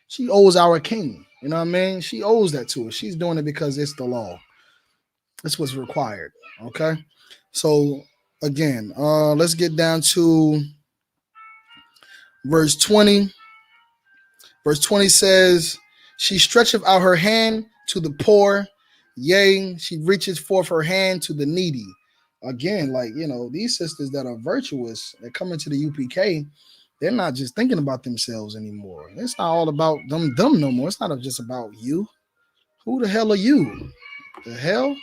[SPEAKER 2] She owes our King. You know what I mean? She owes that to us. She's doing it because it's the law. It's what's required. Okay. So again, let's get down to verse 20. Verse 20 says, she stretcheth out her hand to the poor, yea, she reaches forth her hand to the needy. Again, like, these sisters that are virtuous that come into the UPK, they're not just thinking about themselves anymore. It's not all about them no more. It's not just about you. Who the hell are you? The hell?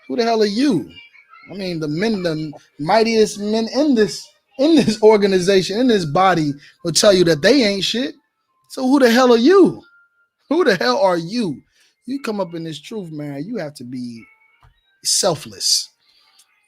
[SPEAKER 2] Who the hell are you? I mean, the mightiest men in this organization, in this body, will tell you that they ain't shit. So who the hell are you? Who the hell are you? You come up in this truth, man. You have to be selfless.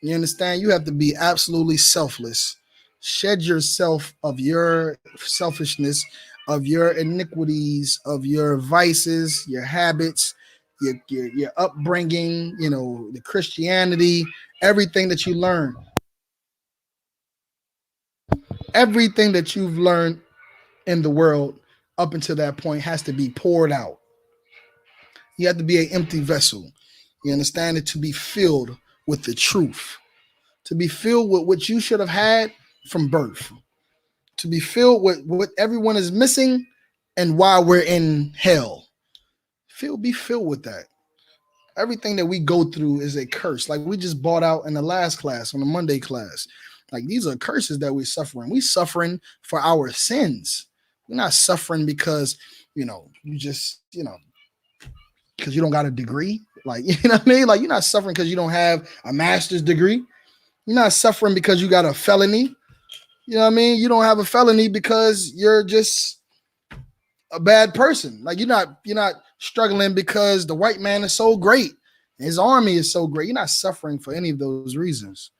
[SPEAKER 2] You understand? You have to be absolutely selfless. Shed yourself of your selfishness, of your iniquities, of your vices, your habits, your upbringing, the Christianity, everything that you learn. Everything that you've learned in the world up until that point has to be poured out. You have to be an empty vessel. You understand it? To be filled with the truth. To be filled with what you should have had from birth. To be filled with what everyone is missing and why we're in hell. Be filled with that. Everything that we go through is a curse. Like we just brought out in the last class, on the Monday class. Like these are curses that we're suffering. We're suffering for our sins. We're not suffering because, you just, because you don't got a degree. Like, you know what I mean? Like you're not suffering because you don't have a master's degree. You're not suffering because you got a felony. You know what I mean? You don't have a felony because you're just a bad person. Like you're not struggling because the white man is so great. His army is so great. You're not suffering for any of those reasons.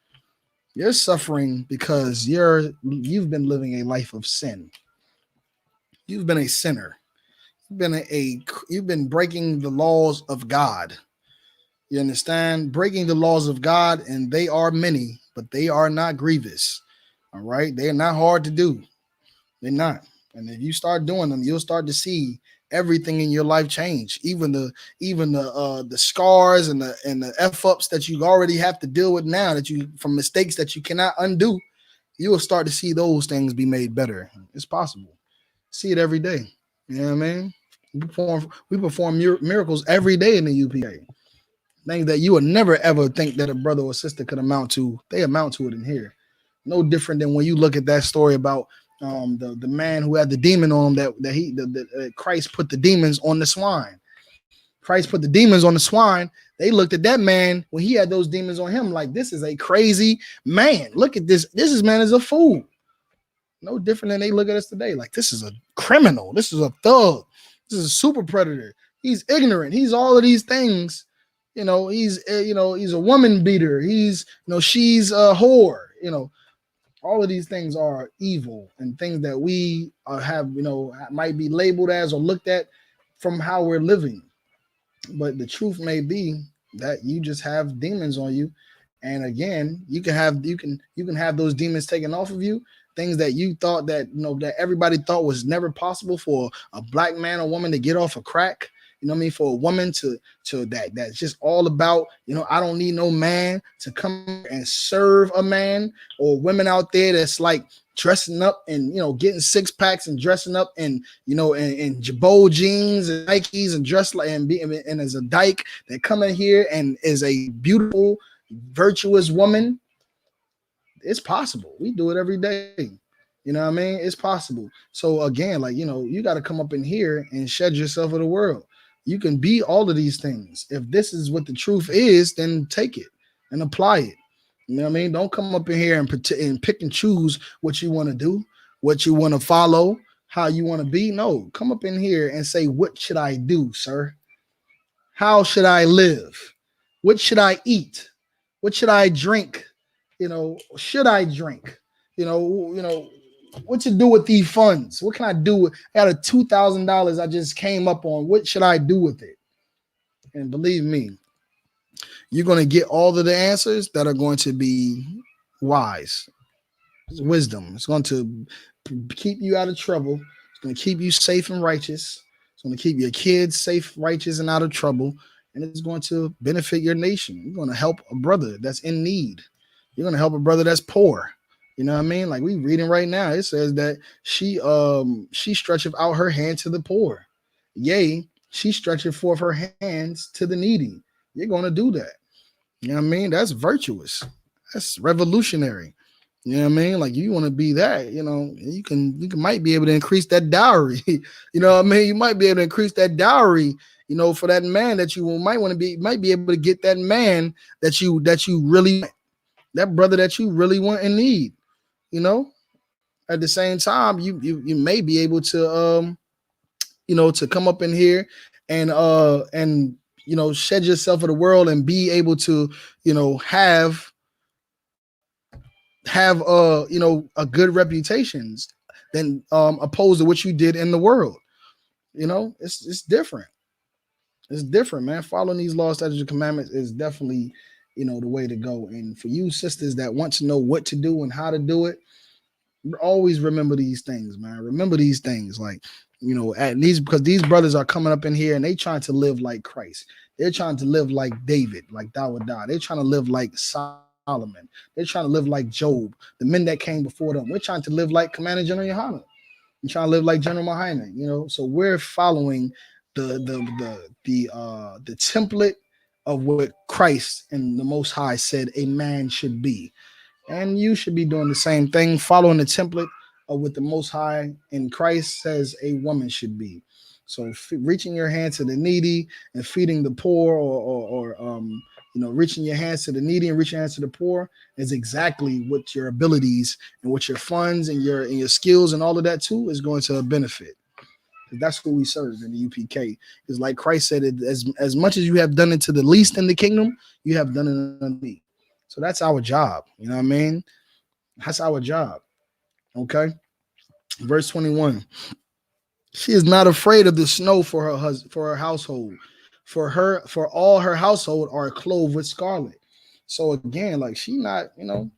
[SPEAKER 2] You're suffering because you've been living a life of sin. You've been a sinner. You've been breaking the laws of God. You understand? Breaking the laws of God, and they are many, but they are not grievous. All right? They are not hard to do. They're not. And if you start doing them, you'll start to see everything in your life change. Even the scars and the F-ups that you already have to deal with now, that you from mistakes that you cannot undo, you will start to see those things be made better. It's possible. See it every day. You know what I mean? We perform miracles every day in the UPA. Things that you would never ever think that a brother or sister could amount to, they amount to it in here. No different than when you look at that story about the man who had the demon on him, that Christ put the demons on the swine. Christ put the demons on the swine. They looked at that man when he had those demons on him like, this is a crazy man. Look at this. This man is a fool. No different than they look at us today. Like, this is a criminal. This is a thug. This is a super predator. He's ignorant. He's all of these things. He's a woman beater. She's a whore. All of these things are evil and things that we have, might be labeled as or looked at from how we're living. But the truth may be that you just have demons on you. And again, you can have those demons taken off of you. Things that you thought that everybody thought was never possible for a black man or woman to get off a crack. You know what I mean? For a woman to that's just all about, I don't need no man to come and serve a man, or women out there that's like dressing up and, getting six packs and dressing up and, in Jabot jeans and Nikes and dress like and as a dyke that come in here and is a beautiful, virtuous woman. It's possible. We do it every day. You know what I mean? It's possible. So again, like, you got to come up in here and shed yourself of the world. You can be all of these things. If this is what the truth is, then take it and apply it. You know what I mean? Don't come up in here and pick and choose what you want to do, what you want to follow, how you want to be. No, come up in here and say, what should I do, sir? How should I live? What should I eat? What should I drink? Should I drink? What to do with these funds? What can I do? I got a $2,000 I just came up on. What should I do with it? And believe me, you're going to get all of the answers that are going to be wise. It's wisdom. It's going to keep you out of trouble. It's going to keep you safe and righteous. It's going to keep your kids safe, righteous, and out of trouble. And it's going to benefit your nation. You're going to help a brother that's in need. You're going to help a brother that's poor. You know what I mean? Like we reading right now, it says that she stretcheth out her hand to the poor. Yea, she stretcheth forth her hands to the needy. You're going to do that. You know what I mean? That's virtuous. That's revolutionary. You know what I mean? Like you want to be that, you know, you might be able to increase that dowry. You know what I mean? You might be able to increase that dowry, you know, for that man that you might be able to get that man that you really want, that brother that you really want and need, you know. At the same time, you may be able to you know, to come up in here and you know, shed yourself for the world and be able to, you know, have you know, a good reputations than opposed to what you did in the world. You know, it's different. It's different, man. Following these laws, statutes, and commandments is definitely, you know, the way to go. And for you sisters that want to know what to do and how to do it, always remember these things, man. Remember these things, like, you know, at these, because these brothers are coming up in here and they trying to live like Christ. They're trying to live like David, like Dawodah. They're trying to live like Solomon. They're trying to live like Job, the men that came before them. We're trying to live like Commander General Yohana. We're trying to live like General Mahina, you know. So we're following the template of what Christ and the Most High said a man should be. And you should be doing the same thing, following the template of what the Most High in Christ says a woman should be. So reaching your hand to the needy and feeding the poor, or you know, reaching your hands to the needy and reaching your hands to the poor is exactly what your abilities and what your funds and your skills and all of that too is going to benefit. That's who we serve in the UPK. It's like Christ said, it as much as you have done it to the least in the kingdom, you have done it unto me. So that's our job. You know what I mean? That's our job. Okay. Verse 21. She is not afraid of the snow for her household. For all her household are clothed with scarlet. So again, like she not, you know,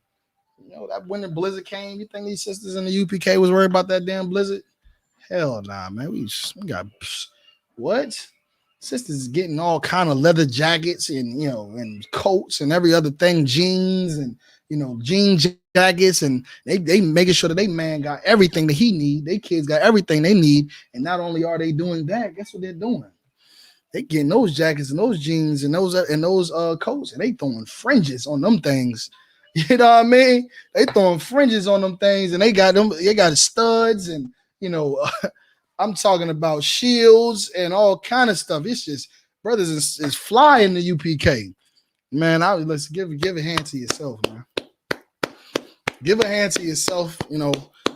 [SPEAKER 2] that when the blizzard came, you think these sisters in the UPK was worried about that damn blizzard? Hell nah, man. We got what? Sisters getting all kind of leather jackets and, you know, and coats and every other thing, jeans and, you know, jean jackets, and they making sure that they man got everything that he need. They kids got everything they need. And not only are they doing that, guess what they're doing? They getting those jackets and those jeans and those coats, and they throwing fringes on them things. You know what I mean? They throwing fringes on them things, and they got studs, and, you know, I'm talking about shields and all kind of stuff. It's just brothers is fly in the UPK, man. Let's give a hand to yourself, man. Give a hand to yourself, you know,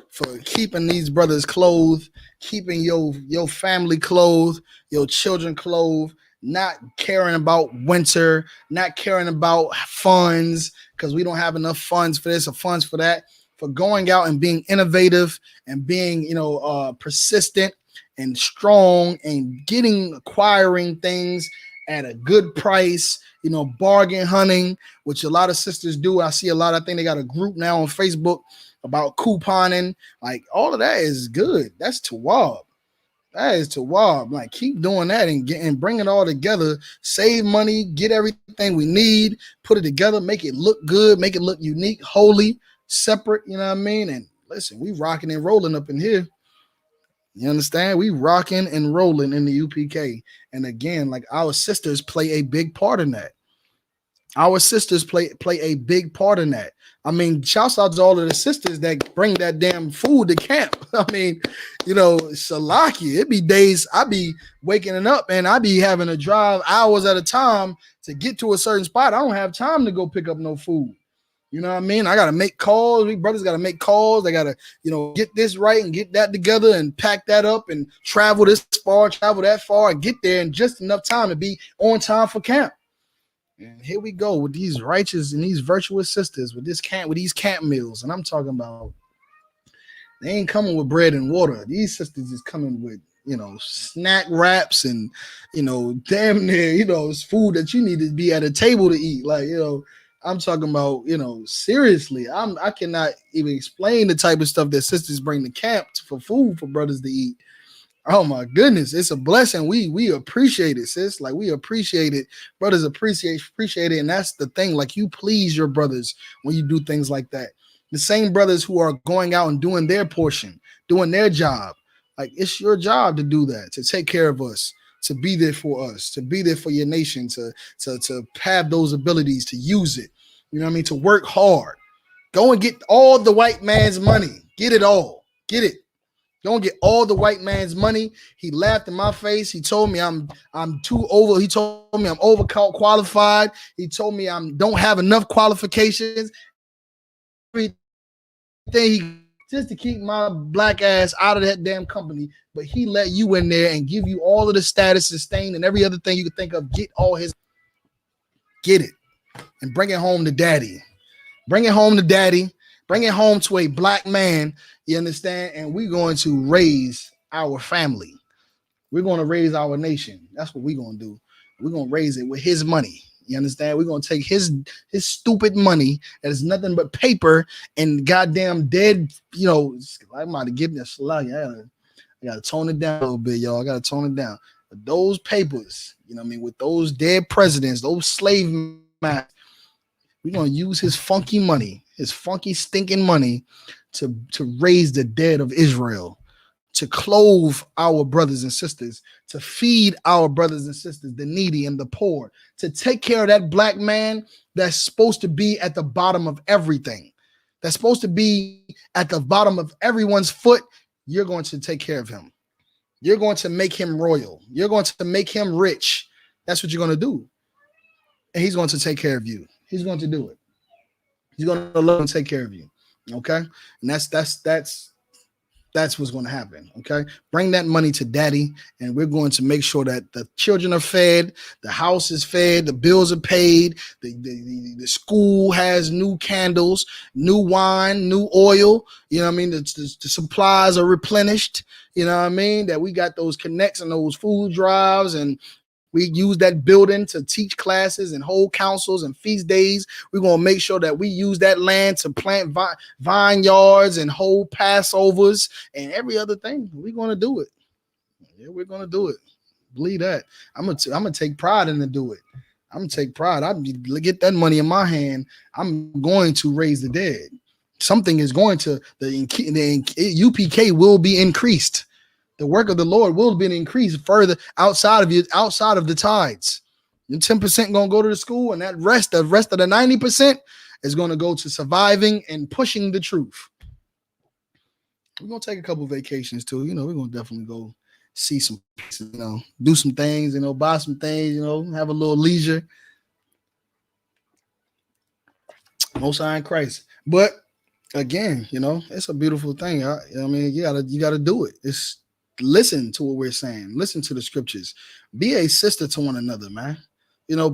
[SPEAKER 2] for keeping these brothers clothed, keeping your family clothed, your children clothed, not caring about winter, not caring about funds because we don't have enough funds for this or funds for that. For going out and being innovative and being, you know, persistent and strong and acquiring things at a good price, you know, bargain hunting, which a lot of sisters do. I see I think they got a group now on Facebook about couponing. Like all of that is good. That's tawab. That is tawab. Like keep doing that and bring it all together. Save money, get everything we need, put it together, make it look good, make it look unique, holy, separate, you know what I mean? And listen, we rocking and rolling up in here. You understand? We rocking and rolling in the UPK. And again, like our sisters play a big part in that. Our sisters play a big part in that. I mean, shouts out to all of the sisters that bring that damn food to camp. I mean, you know, Salaki, it be days I be waking up and I be having to drive hours at a time to get to a certain spot. I don't have time to go pick up no food. You know what I mean? I got to make calls. We brothers got to make calls. They got to, you know, get this right and get that together and pack that up and travel this far, travel that far and get there in just enough time to be on time for camp. And here we go with these righteous and these virtuous sisters with these camp meals. And I'm talking about, they ain't coming with bread and water. These sisters is coming with snack wraps and, damn near, it's food that you need to be at a table to eat. Like, I'm talking about, seriously, I cannot even explain the type of stuff that sisters bring to camp for food for brothers to eat. Oh my goodness, it's a blessing. We appreciate it, sis. Like, we appreciate it. Brothers appreciate it. And that's the thing. Like, you please your brothers when you do things like that. The same brothers who are going out and doing their portion, doing their job. Like, it's your job to do that, to take care of us, to be there for us, to be there for your nation, to have those abilities, to use it. You know what I mean? To work hard. Go and get all the white man's money. Get it all. Get it. Don't get all the white man's money. He laughed in my face. He told me I'm too over. He told me I'm overqualified. He told me I don't have enough qualifications. Everything just to keep my black ass out of that damn company. But he let you in there and give you all of the status, sustain, and every other thing you could think of. Get all his, get it, and bring it home to daddy. Bring it home to daddy. Bring it home to a black man, you understand? And we're going to raise our family. We're going to raise our nation. That's what we're going to do. We're going to raise it with his money. You understand? We're going to take his stupid money that is nothing but paper and goddamn dead, I might have given a slag. I got to tone it down a little bit, y'all. I got to tone it down. But those papers, with those dead presidents, those slave masters, we're going to use his funky money, his funky stinking money to raise the dead of Israel, to clothe our brothers and sisters, to feed our brothers and sisters, the needy and the poor, to take care of that black man that's supposed to be at the bottom of everything, that's supposed to be at the bottom of everyone's foot. You're going to take care of him. You're going to make him royal. You're going to make him rich. That's what you're going to do. And he's going to take care of you. He's going to do it. He's going to love and take care of you. Okay. And that's what's going to happen. Okay. Bring that money to daddy. And we're going to make sure that the children are fed. The house is fed. The bills are paid. The school has new candles, new wine, new oil. You know what I mean? The supplies are replenished. You know what I mean? That we got those connects and those food drives, and we use that building to teach classes and hold councils and feast days. We're going to make sure that we use that land to plant vineyards and hold Passovers and every other thing. We're going to do it. Yeah, we're going to do it. Believe that. I'm going to take pride in to do it. I'm going to take pride. I get that money in my hand. I'm going to raise the dead. Something is going to, the UPK will be increased. The work of the Lord will be increased further outside of the tides. Your 10% going to go to the school, and the rest of the 90% is going to go to surviving and pushing the truth. We're going to take a couple vacations too. We're going to definitely go see some places, do some things, buy some things, have a little leisure. Most High in Christ. But again, it's a beautiful thing. You gotta do it. It's listen to what we're saying. Listen to the scriptures. Be a sister to one another, man.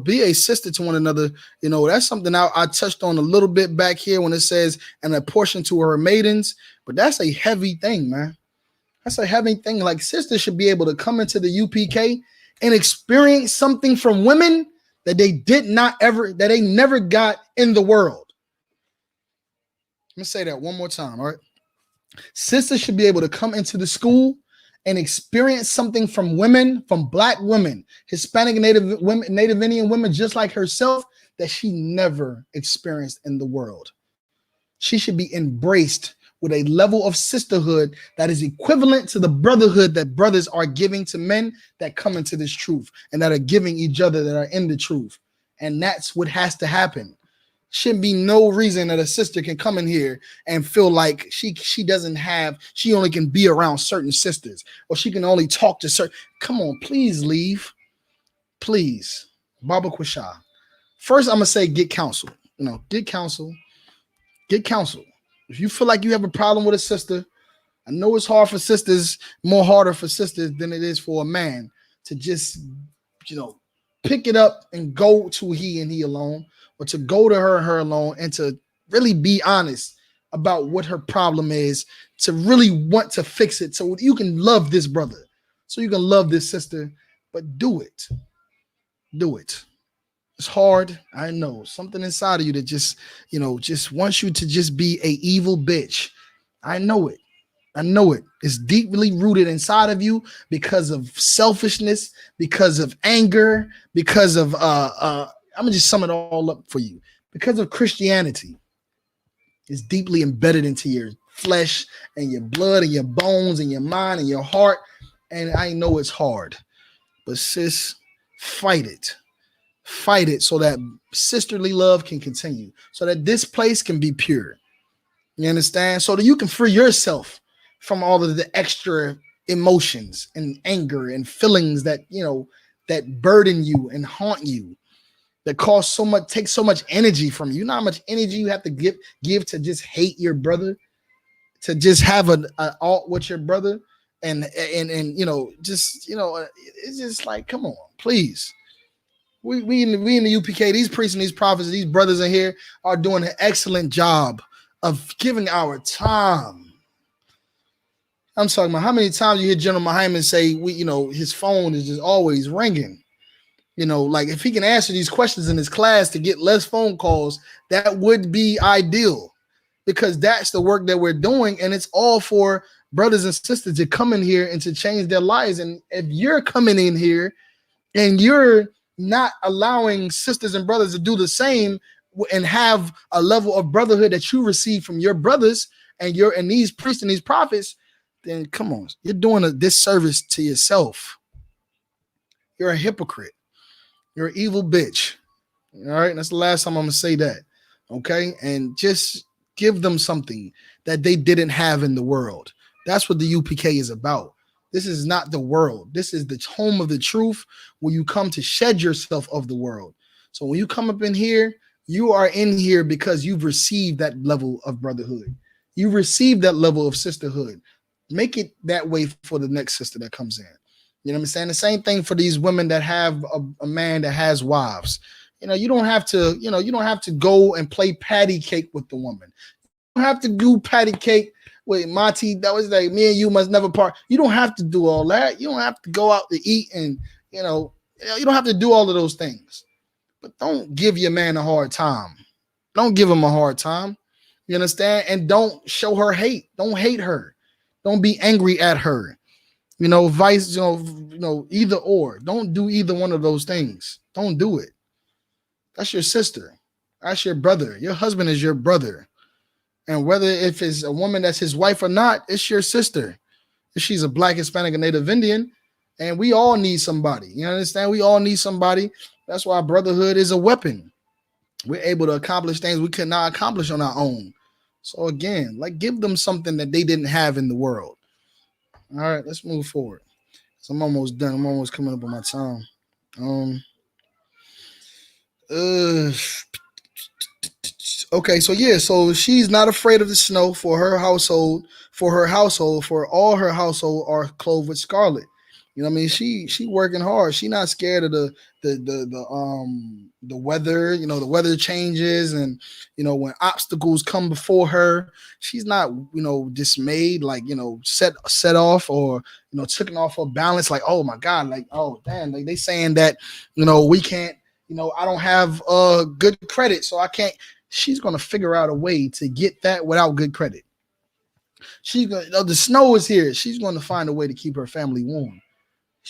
[SPEAKER 2] Be a sister to one another. That's something I touched on a little bit back here when it says, and a portion to her maidens. But that's a heavy thing, man. That's a heavy thing. Like, sisters should be able to come into the UPK and experience something from women that they never got in the world. Let me say that one more time. All right. Sisters should be able to come into the school and experience something from women, from black women, Hispanic and Native women, Native Indian women, just like herself, that she never experienced in the world. She should be embraced with a level of sisterhood that is equivalent to the brotherhood that brothers are giving to men that come into this truth and that are giving each other, that are in the truth. And that's what has to happen. Shouldn't be no reason that a sister can come in here and feel like she only can be around certain sisters, or she can only talk to certain. Come on, please leave. Please. Baba Kwasha. First, I'm going to say get counsel. Get counsel. Get counsel. If you feel like you have a problem with a sister, I know it's hard for sisters, more harder for sisters than it is for a man to just, pick it up and go to he and he alone, or to go to her and her alone, and to really be honest about what her problem is, to really want to fix it so you can love this brother, so you can love this sister. But do it. Do it. It's hard. I know something inside of you that just, just wants you to just be a evil bitch. I know it. I know it. It's deeply rooted inside of you because of selfishness, because of anger, because of I'm gonna just sum it all up for you. Because of Christianity. It's deeply embedded into your flesh and your blood and your bones and your mind and your heart. And I know it's hard. But sis, fight it. Fight it so that sisterly love can continue, so that this place can be pure. You understand? So that you can free yourself from all of the extra emotions and anger and feelings that, that burden you and haunt you, that cost so much, take so much energy from you. You know how much energy you have to give to just hate your brother, to just have an alt with your brother, and it's just like, come on, please. We in the UPK, these priests and these prophets, these brothers in here are doing an excellent job of giving our time. I'm talking about how many times you hear General Muhammad say, his phone is just always ringing. Like if he can answer these questions in his class to get less phone calls, that would be ideal, because that's the work that we're doing. And it's all for brothers and sisters to come in here and to change their lives. And if you're coming in here and you're not allowing sisters and brothers to do the same and have a level of brotherhood that you receive from your brothers and these priests and these prophets, then come on, you're doing a disservice to yourself. You're a hypocrite. You're an evil bitch. All right. That's the last time I'm going to say that. Okay. And just give them something that they didn't have in the world. That's what the UPK is about. This is not the world. This is the home of the truth, where you come to shed yourself of the world. So when you come up in here, you are in here because you've received that level of brotherhood. You received that level of sisterhood. Make it that way for the next sister that comes in. You know what I'm saying? The same thing for these women that have a man that has wives. You don't have to go and play patty cake with the woman. You don't have to do patty cake. Wait, Monty, that was like, me and you must never part. You don't have to do all that. You don't have to go out to eat, and you don't have to do all of those things. But don't give your man a hard time. Don't give him a hard time. You understand? And don't show her hate. Don't hate her. Don't be angry at her. Vice, either or. Don't do either one of those things. Don't do it. That's your sister. That's your brother. Your husband is your brother. And whether if it's a woman that's his wife or not, it's your sister. If she's a Black, Hispanic, or Native Indian, and we all need somebody. You understand? We all need somebody. That's why brotherhood is a weapon. We're able to accomplish things we could not accomplish on our own. So again, give them something that they didn't have in the world. All right, let's move forward. So I'm almost done. I'm almost coming up on my time. Okay, so she's not afraid of the snow for her household, for all her household are clothed with scarlet. You know what I mean? She working hard. She not scared of the weather, the weather changes, and when obstacles come before her, she's not, dismayed, set off, or taken off her balance, like, oh my God, oh damn, they saying that, we can't, I don't have good credit, so I can't. She's gonna figure out a way to get that without good credit. She's gonna, the snow is here. She's gonna find a way to keep her family warm.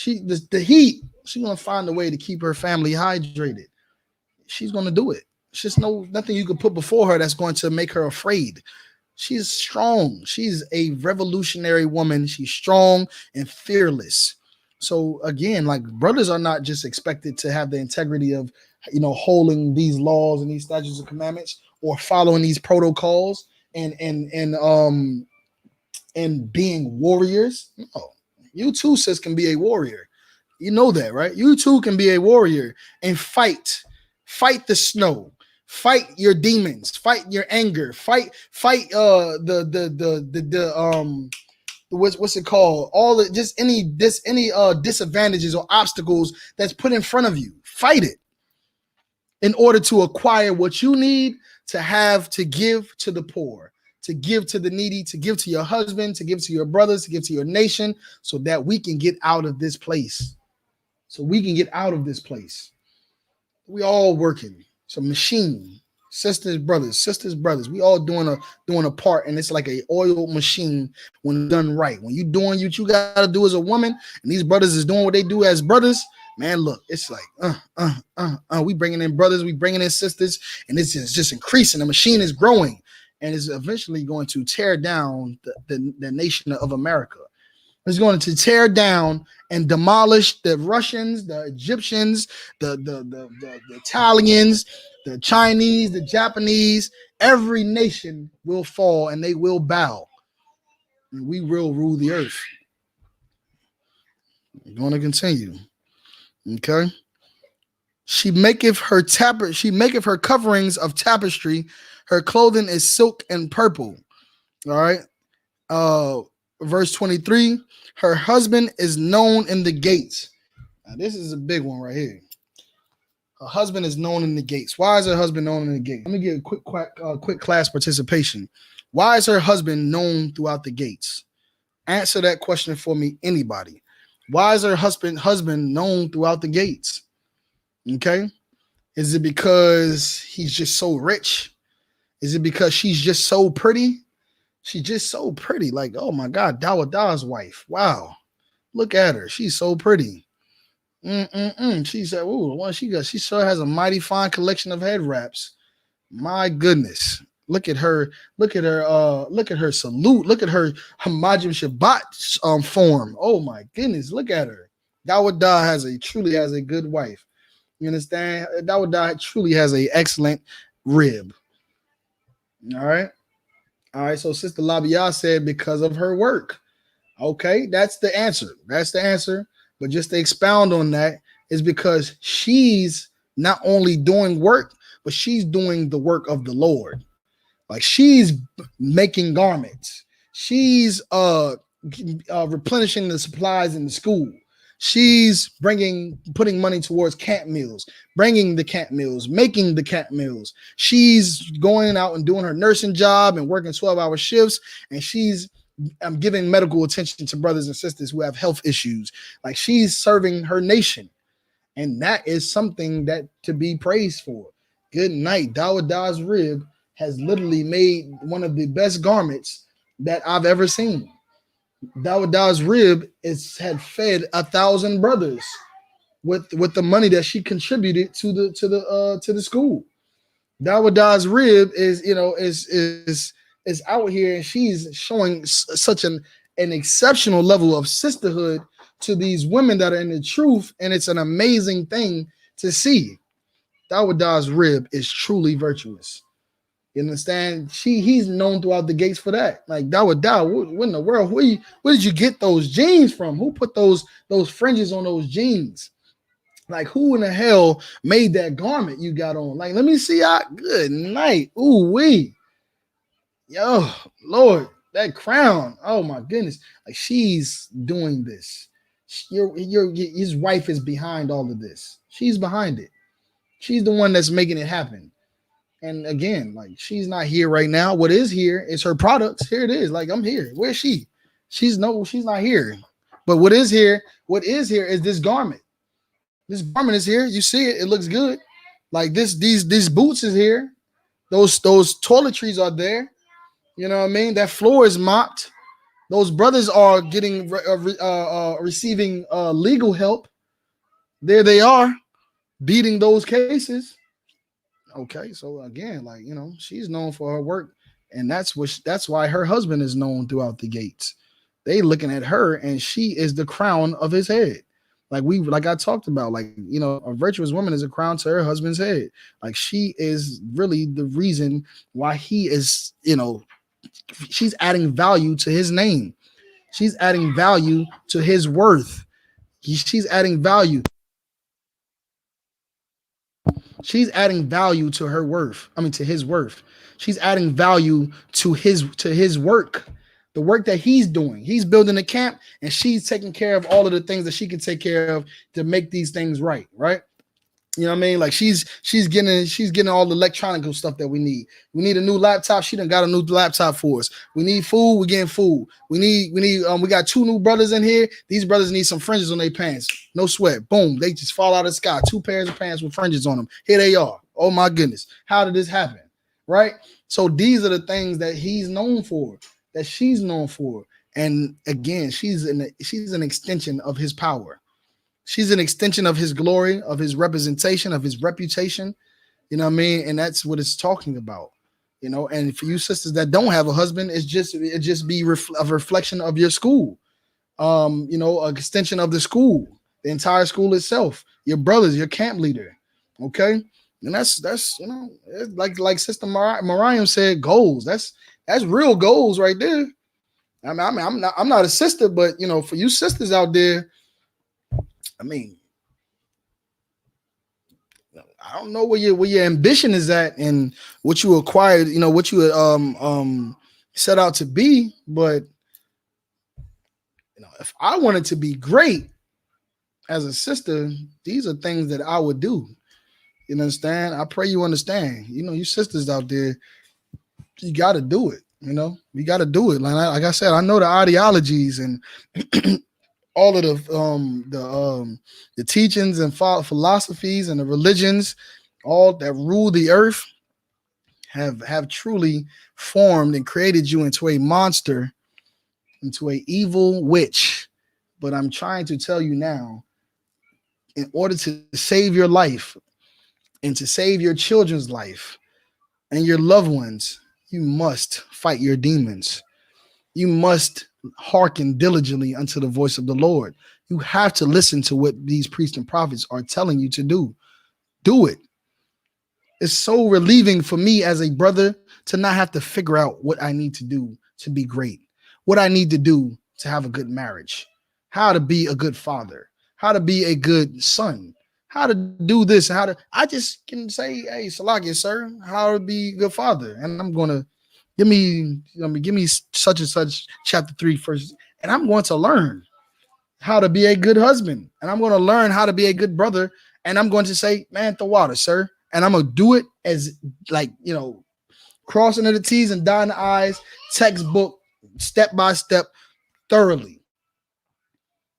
[SPEAKER 2] The heat, she's gonna find a way to keep her family hydrated. She's gonna do it. It's just nothing you can put before her that's going to make her afraid. She's strong. She's a revolutionary woman. She's strong and fearless. So again, brothers are not just expected to have the integrity of, holding these laws and these statutes and commandments, or following these protocols and being warriors. No, you too, sis, can be a warrior. You know that, right? You too can be a warrior and fight the snow, fight your demons, fight your anger, fight what's it called? Any disadvantages or obstacles that's put in front of you. Fight it in order to acquire what you need to have to give to the poor. to give to the needy, to give to your husband, to give to your brothers, to give to your nation, so that we can get out of this place. So we can get out of this place. We all working. It's a machine. Sisters, brothers. We all doing a part, and it's like a oiled machine when done right. When you doing what you gotta do as a woman, and these brothers is doing what they do as brothers, man, look, it's like we bringing in brothers, we bringing in sisters, and it's just increasing. The machine is growing, and is eventually going to tear down the nation of America. It's going to tear down and demolish the Russians, the Egyptians, the Italians, the Chinese, the Japanese. Every nation will fall and they will bow. And we will rule the earth. We're going to continue. Okay. She maketh her coverings of tapestry. Her clothing is silk and purple. All right. Verse 23, her husband is known in the gates. Now, this is a big one right here. Her husband is known in the gates. Why is her husband known in the gates? Let me get a quick class participation. Why is her husband known throughout the gates? Answer that question for me, anybody. Why is her husband known throughout the gates? Okay. Is it because he's just so rich? Is it because she's just so pretty? She's just so pretty. Like, oh my God, Dawada's wife. Wow. Look at her. She's so pretty. She said, ooh, what she got? She sure has a mighty fine collection of head wraps. My goodness. Look at her. Look at her salute. Look at her Hamajim Shabbat form. Oh my goodness. Look at her. Dawada truly has a good wife. You understand? Dawada truly has an excellent rib. All right. All right, so Sister Labia said because of her work. Okay, that's the answer. But just to expound on that is because she's not only doing work, but she's doing the work of the Lord. Like she's making garments. She's replenishing the supplies in the school. She's putting money towards camp meals, bringing the camp meals, making the camp meals. She's going out and doing her nursing job and working 12-hour shifts. And she's giving medical attention to brothers and sisters who have health issues. Like she's serving her nation. And that is something that to be praised for. Good night. Dawada's rib has literally made one of the best garments that I've ever seen. Dawada's rib had fed 1,000 brothers with the money that she contributed to the school. Dawada's rib is out here, and she's showing such an exceptional level of sisterhood to these women that are in the truth, and it's an amazing thing to see. Dawada's rib is truly virtuous. You understand? He's known throughout the gates for that. Like Dawada, what in the world? Where did you get those jeans from? Who put those fringes on those jeans? Like who in the hell made that garment you got on? Like, let me see. Good night. Ooh wee. Yo, Lord, that crown. Oh my goodness. Like she's doing this. His wife is behind all of this. She's behind it. She's the one that's making it happen. And again, like she's not here right now. What is here is her products. Here it is. Like I'm here. Where's she? She's not here. But what is here is this garment. This garment is here. You see it. It looks good. Like these boots is here. Those toiletries are there. You know what I mean? That floor is mopped. Those brothers are getting receiving legal help. There they are, beating those cases. Okay, so again, like she's known for her work, and that's why her husband is known throughout the gates. They looking at her, and she is the crown of his head. Like I talked about, a virtuous woman is a crown to her husband's head. Like she is really the reason why he is, she's adding value to his name. She's adding value to his worth. She's adding value. She's adding value to her worth. To his worth. She's adding value to his work. The work that he's doing. He's building a camp, and she's taking care of all of the things that she can take care of to make these things right. Right. You know what I mean? Like she's getting all the electronic stuff that we need. We need a new laptop. She done got a new laptop for us. We need food. We getting food. We got two new brothers in here. These brothers need some fringes on their pants. No sweat. Boom. They just fall out of the sky. Two pairs of pants with fringes on them. Here they are. Oh my goodness. How did this happen? Right? So these are the things that he's known for, that she's known for. And again, she's an extension of his power. She's an extension of his glory, of his representation, of his reputation. You know what I mean? And that's what it's talking about. You know, and for you sisters that don't have a husband, it just be a reflection of your school. You know, an extension of the school, the entire school itself, your brothers, your camp leader. Okay. And that's you know, like Sister Mariam said, goals. That's real goals right there. I mean, I'm not a sister, but you know, for you sisters out there, I mean, I don't know where your ambition is at and what you acquired, you know, what you set out to be. But you know, if I wanted to be great as a sister, these are things that I would do. You understand? I pray you understand. You know, you sisters out there, you got to do it. You know, we got to do it. Like I said, I know the ideologies and all of the teachings and philosophies and the religions, all that rule the earth, have truly formed and created you into a monster, into a evil witch. But I'm trying to tell you now, in order to save your life and to save your children's life and your loved ones, you must fight your demons. You must hearken diligently unto the voice of the Lord. You have to listen to what these priests and prophets are telling you to do. Do it. It's so relieving for me as a brother to not have to figure out what I need to do to be great, what I need to do to have a good marriage, how to be a good father, how to be a good son, how to do this, I just can say, hey, Salakia, sir, how to be a good father. And I'm going to give me such and such chapter 3 first. And I'm going to learn how to be a good husband. And I'm going to learn how to be a good brother. And I'm going to say, man, the water, sir. And I'm going to do it as like, you know, crossing of the T's and dotting the I's, textbook, step by step, thoroughly.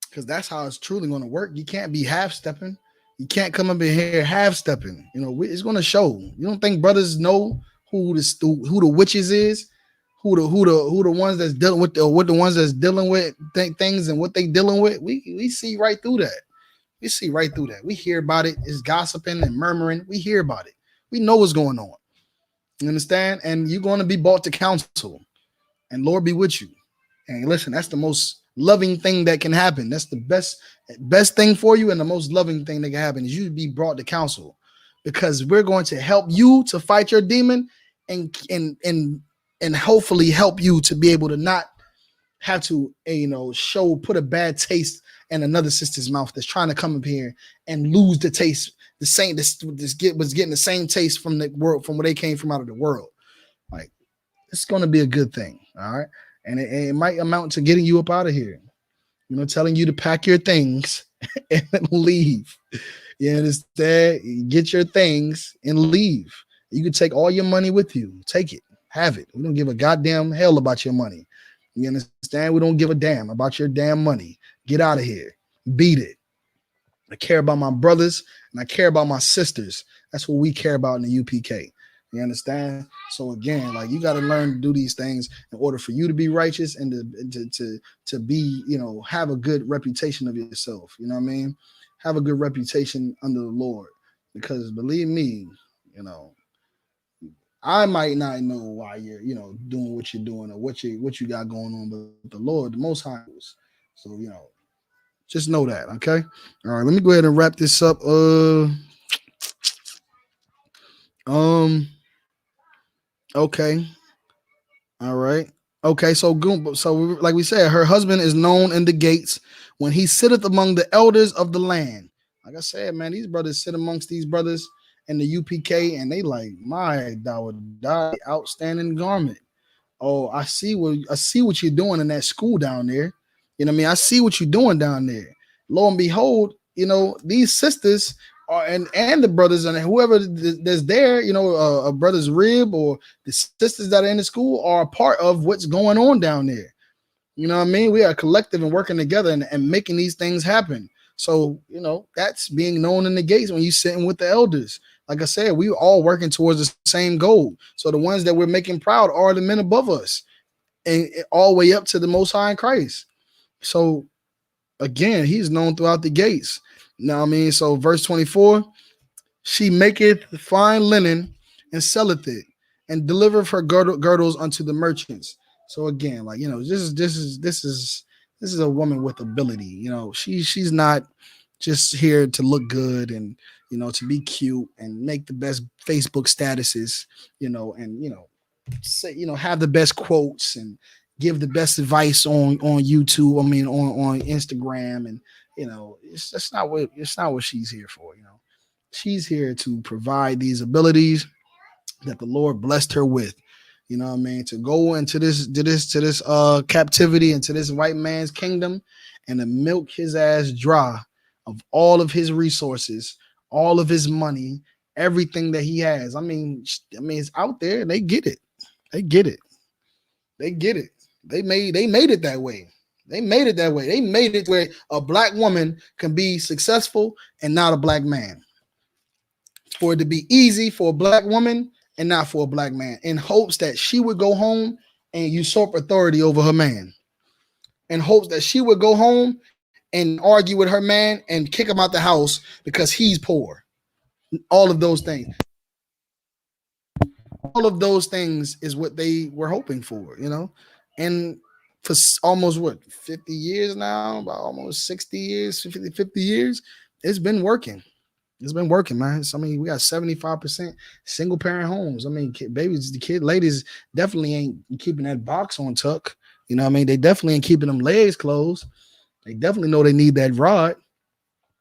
[SPEAKER 2] Because that's how it's truly going to work. You can't be half stepping. You can't come up in here half stepping. You know, it's going to show. You don't think brothers know who the witches is, who the ones that's dealing with the ones that's dealing with things and what they dealing with. We see right through that. We see right through that. We hear about it. It's gossiping and murmuring. We hear about it. We know what's going on. You understand? And you're going to be brought to counsel, and Lord be with you. And listen, that's the most loving thing that can happen. That's the best thing for you, and the most loving thing that can happen is you to be brought to counsel, because we're going to help you to fight your demon and hopefully help you to be able to not have to, you know, put a bad taste in another sister's mouth that's trying to come up here and lose the taste, the same was getting the same taste from the world, from where they came from out of the world. Like, it's going to be a good thing, all right? And it might amount to getting you up out of here, you know, telling you to pack your things and leave. You understand? Get your things and leave. You can take all your money with you. Take it. Have it. We don't give a goddamn hell about your money. You understand? We don't give a damn about your damn money. Get out of here. Beat it. I care about my brothers and I care about my sisters. That's what we care about in the UPK. You understand? So again, like, you got to learn to do these things in order for you to be righteous and to be, you know, have a good reputation of yourself. You know what I mean? Have a good reputation under the Lord, because believe me, you know, I might not know why you're, you know, doing what you're doing or what you got going on, but the Lord, the Most High, knows. So, you know, just know that. Okay. All right. Let me go ahead and wrap this up. Okay. All right. Okay. So like we said, her husband is known in the gates when he sitteth among the elders of the land. Like I said, man, these brothers sit amongst these brothers in the UPK, and they like, my outstanding garment. Oh, I see what you're doing in that school down there. You know what I mean? I see what you're doing down there. Lo and behold, you know, these sisters and the brothers and whoever that's there, a brother's rib or the sisters that are in the school are a part of what's going on down there. You know what I mean? We are collective and working together and making these things happen. So, that's being known in the gates when you sitting with the elders. Like I said, we all working towards the same goal. So the ones that we're making proud are the men above us and all the way up to the Most High in Christ. So again, he's known throughout the gates. You know what I mean? So verse 24, she maketh fine linen and selleth it, and delivereth her girdles unto the merchants. So again, this is a woman with ability. She's not just here to look good and to be cute and make the best Facebook statuses, and say have the best quotes and give the best advice on YouTube. I mean on Instagram, and it's not what she's here for. She's here to provide these abilities that the Lord blessed her with. You know what I mean? To go into this captivity, into this white man's kingdom, and to milk his ass dry of all of his resources, all of his money, everything that he has. I mean, it's out there. They get it. They get it. They get it. They made it that way. They made it that way. They made it where a black woman can be successful and not a black man. For it to be easy for a black woman and not for a black man, in hopes that she would go home and usurp authority over her man, in hopes that she would go home and argue with her man and kick him out the house because he's poor. All of those things. All of those things is what they were hoping for, and for almost 50 years now, about almost 60 years, 50 years, it's been working. It's been working, man. So, I mean, we got 75% single parent homes. I mean, ladies definitely ain't keeping that box on tuck. You know what I mean? They definitely ain't keeping them legs closed. They definitely know they need that rod.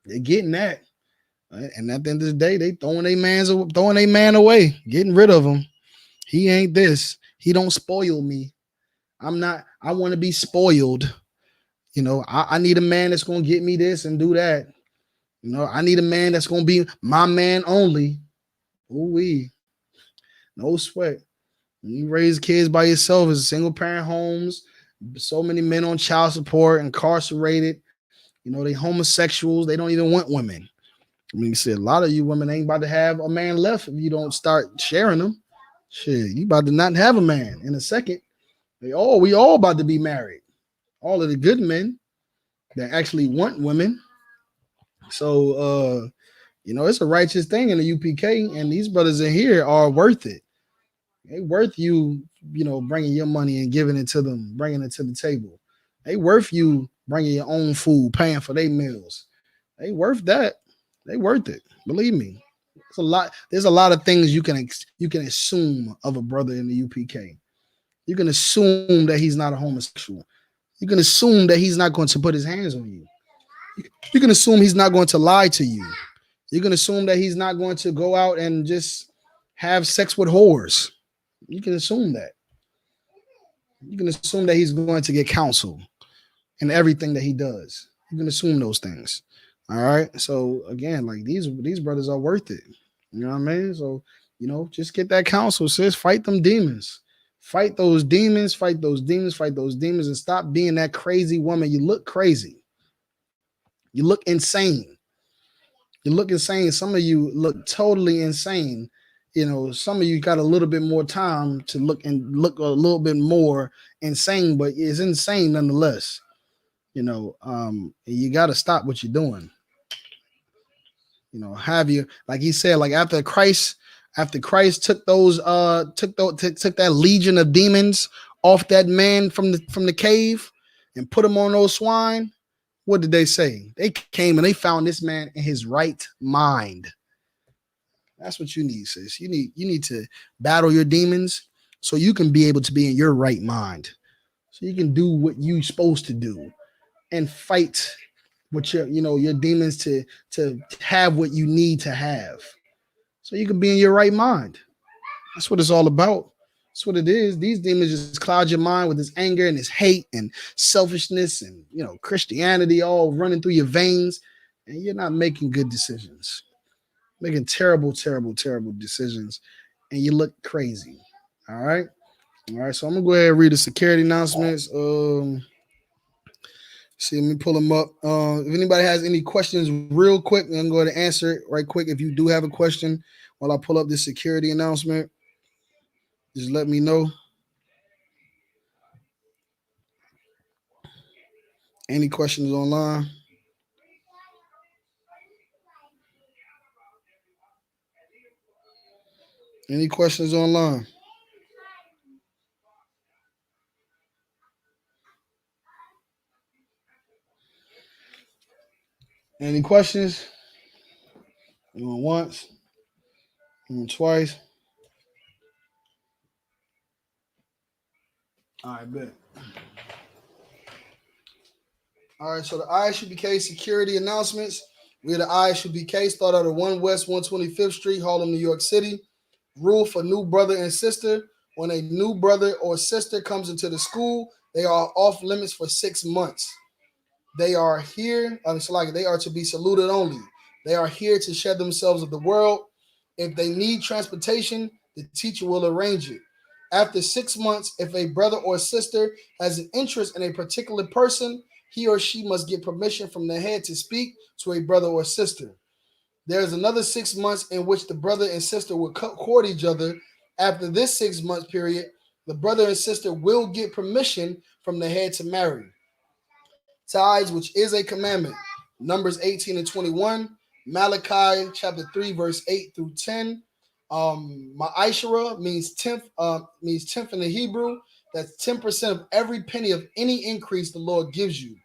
[SPEAKER 2] They're getting that. Right? And at the end of the day, they throwing their man away, getting rid of him. He ain't this. He don't spoil me. I want to be spoiled. I need a man that's going to get me this and do that. I need a man that's going to be my man only. Ooh-wee. No sweat. When you raise kids by yourself, as single parent homes, so many men on child support, incarcerated, they homosexuals, they don't even want women. I mean, you said a lot of you women ain't about to have a man left if you don't start sharing them. Shit, you about to not have a man in a second. We all about to be married. All of the good men that actually want women. So, it's a righteous thing in the UPK, and these brothers in here are worth it. They worth you, bringing your money and giving it to them, bringing it to the table. They worth you bringing your own food, paying for their meals. They worth that. They worth it. Believe me. There's a lot of things you can assume of a brother in the UPK. You can assume that he's not a homosexual. You can assume that he's not going to put his hands on you. You can assume he's not going to lie to you. You can assume that he's not going to go out and just have sex with whores. You can assume that. You can assume that he's going to get counsel in everything that he does. You can assume those things. All right. So again, like these brothers are worth it. You know what I mean? So, just get that counsel, sis. Fight them demons. Fight those demons, fight those demons, fight those demons, and stop being that crazy woman. You look crazy. You look insane. You look insane. Some of you look totally insane. Some of you got a little bit more time to look a little bit more insane, but it's insane nonetheless. You got to stop what you're doing. Have you, like he said, like after Christ took that legion of demons off that man from the cave and put him on those swine. What did they say? They came and they found this man in his right mind. That's what you need, sis. You need to battle your demons so you can be able to be in your right mind. So you can do what you're supposed to do and fight with your demons to have what you need to have. So you can be in your right mind. That's what it's all about. That's what it is. These demons just cloud your mind with this anger and this hate and selfishness and Christianity all running through your veins, and you're not making good decisions. making terrible, terrible, terrible decisions, and you look crazy. All right. All right. So I'm gonna go ahead and read the security announcements. See, let me pull them up. If anybody has any questions, real quick, I'm going to answer it right quick. If you do have a question while I pull up this security announcement, just let me know. Any questions online? Any questions online? Any questions? Going once, going twice. All right, bet. All right, so the Isupk security announcements. We had the Isupk start out at 1 West 125th Street, Harlem, New York City. Rule for new brother and sister. When a new brother or sister comes into the school, they are off limits for 6 months. They are here, they are to be saluted only. They are here to shed themselves of the world. If they need transportation, the teacher will arrange it. After 6 months, if a brother or sister has an interest in a particular person, he or she must get permission from the head to speak to a brother or sister. There is another 6 months in which the brother and sister will court each other. After this 6 month period, the brother and sister will get permission from the head to marry. Tithes, which is a commandment. Numbers 18 and 21. Malachi chapter 3, verse 8 through 10. Ma'ashara means tenth in the Hebrew. That's 10% of every penny of any increase the Lord gives you.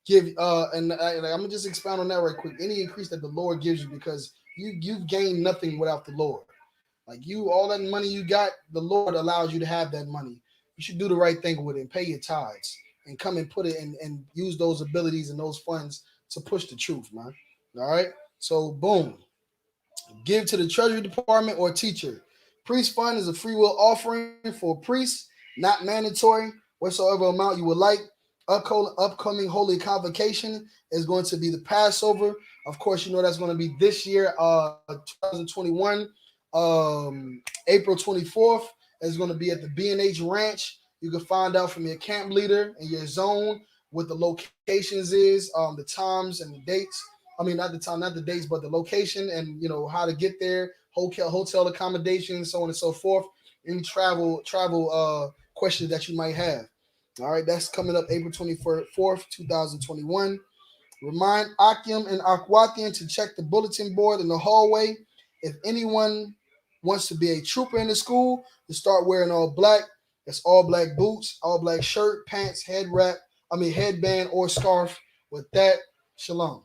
[SPEAKER 2] I'm gonna just expound on that right quick. Any increase that the Lord gives you, because you've gained nothing without the Lord. Like all that money you got, the Lord allows you to have that money. You should do the right thing with it and pay your tithes and come and put it in and use those abilities and those funds to push the truth, man. All right. So boom. Give to the treasury department or teacher. Priest fund is a free will offering for priests, not mandatory. Whatsoever amount you would like. Upcoming holy convocation is going to be the Passover. Of course, you know that's going to be this year, 2021, April 24th. It's going to be at the B&H Ranch. You can find out from your camp leader and your zone what the locations is, the times and the dates. I mean, not the time, not the dates, but the location and how to get there, hotel accommodations, so on and so forth. Any travel questions that you might have. All right, that's coming up April 24th, 2021. Remind Akim and Akwathian to check the bulletin board in the hallway. If anyone wants to be a trooper in the school, to start wearing all black. That's all black boots, all black shirt, pants, headband, or scarf. With that, shalom.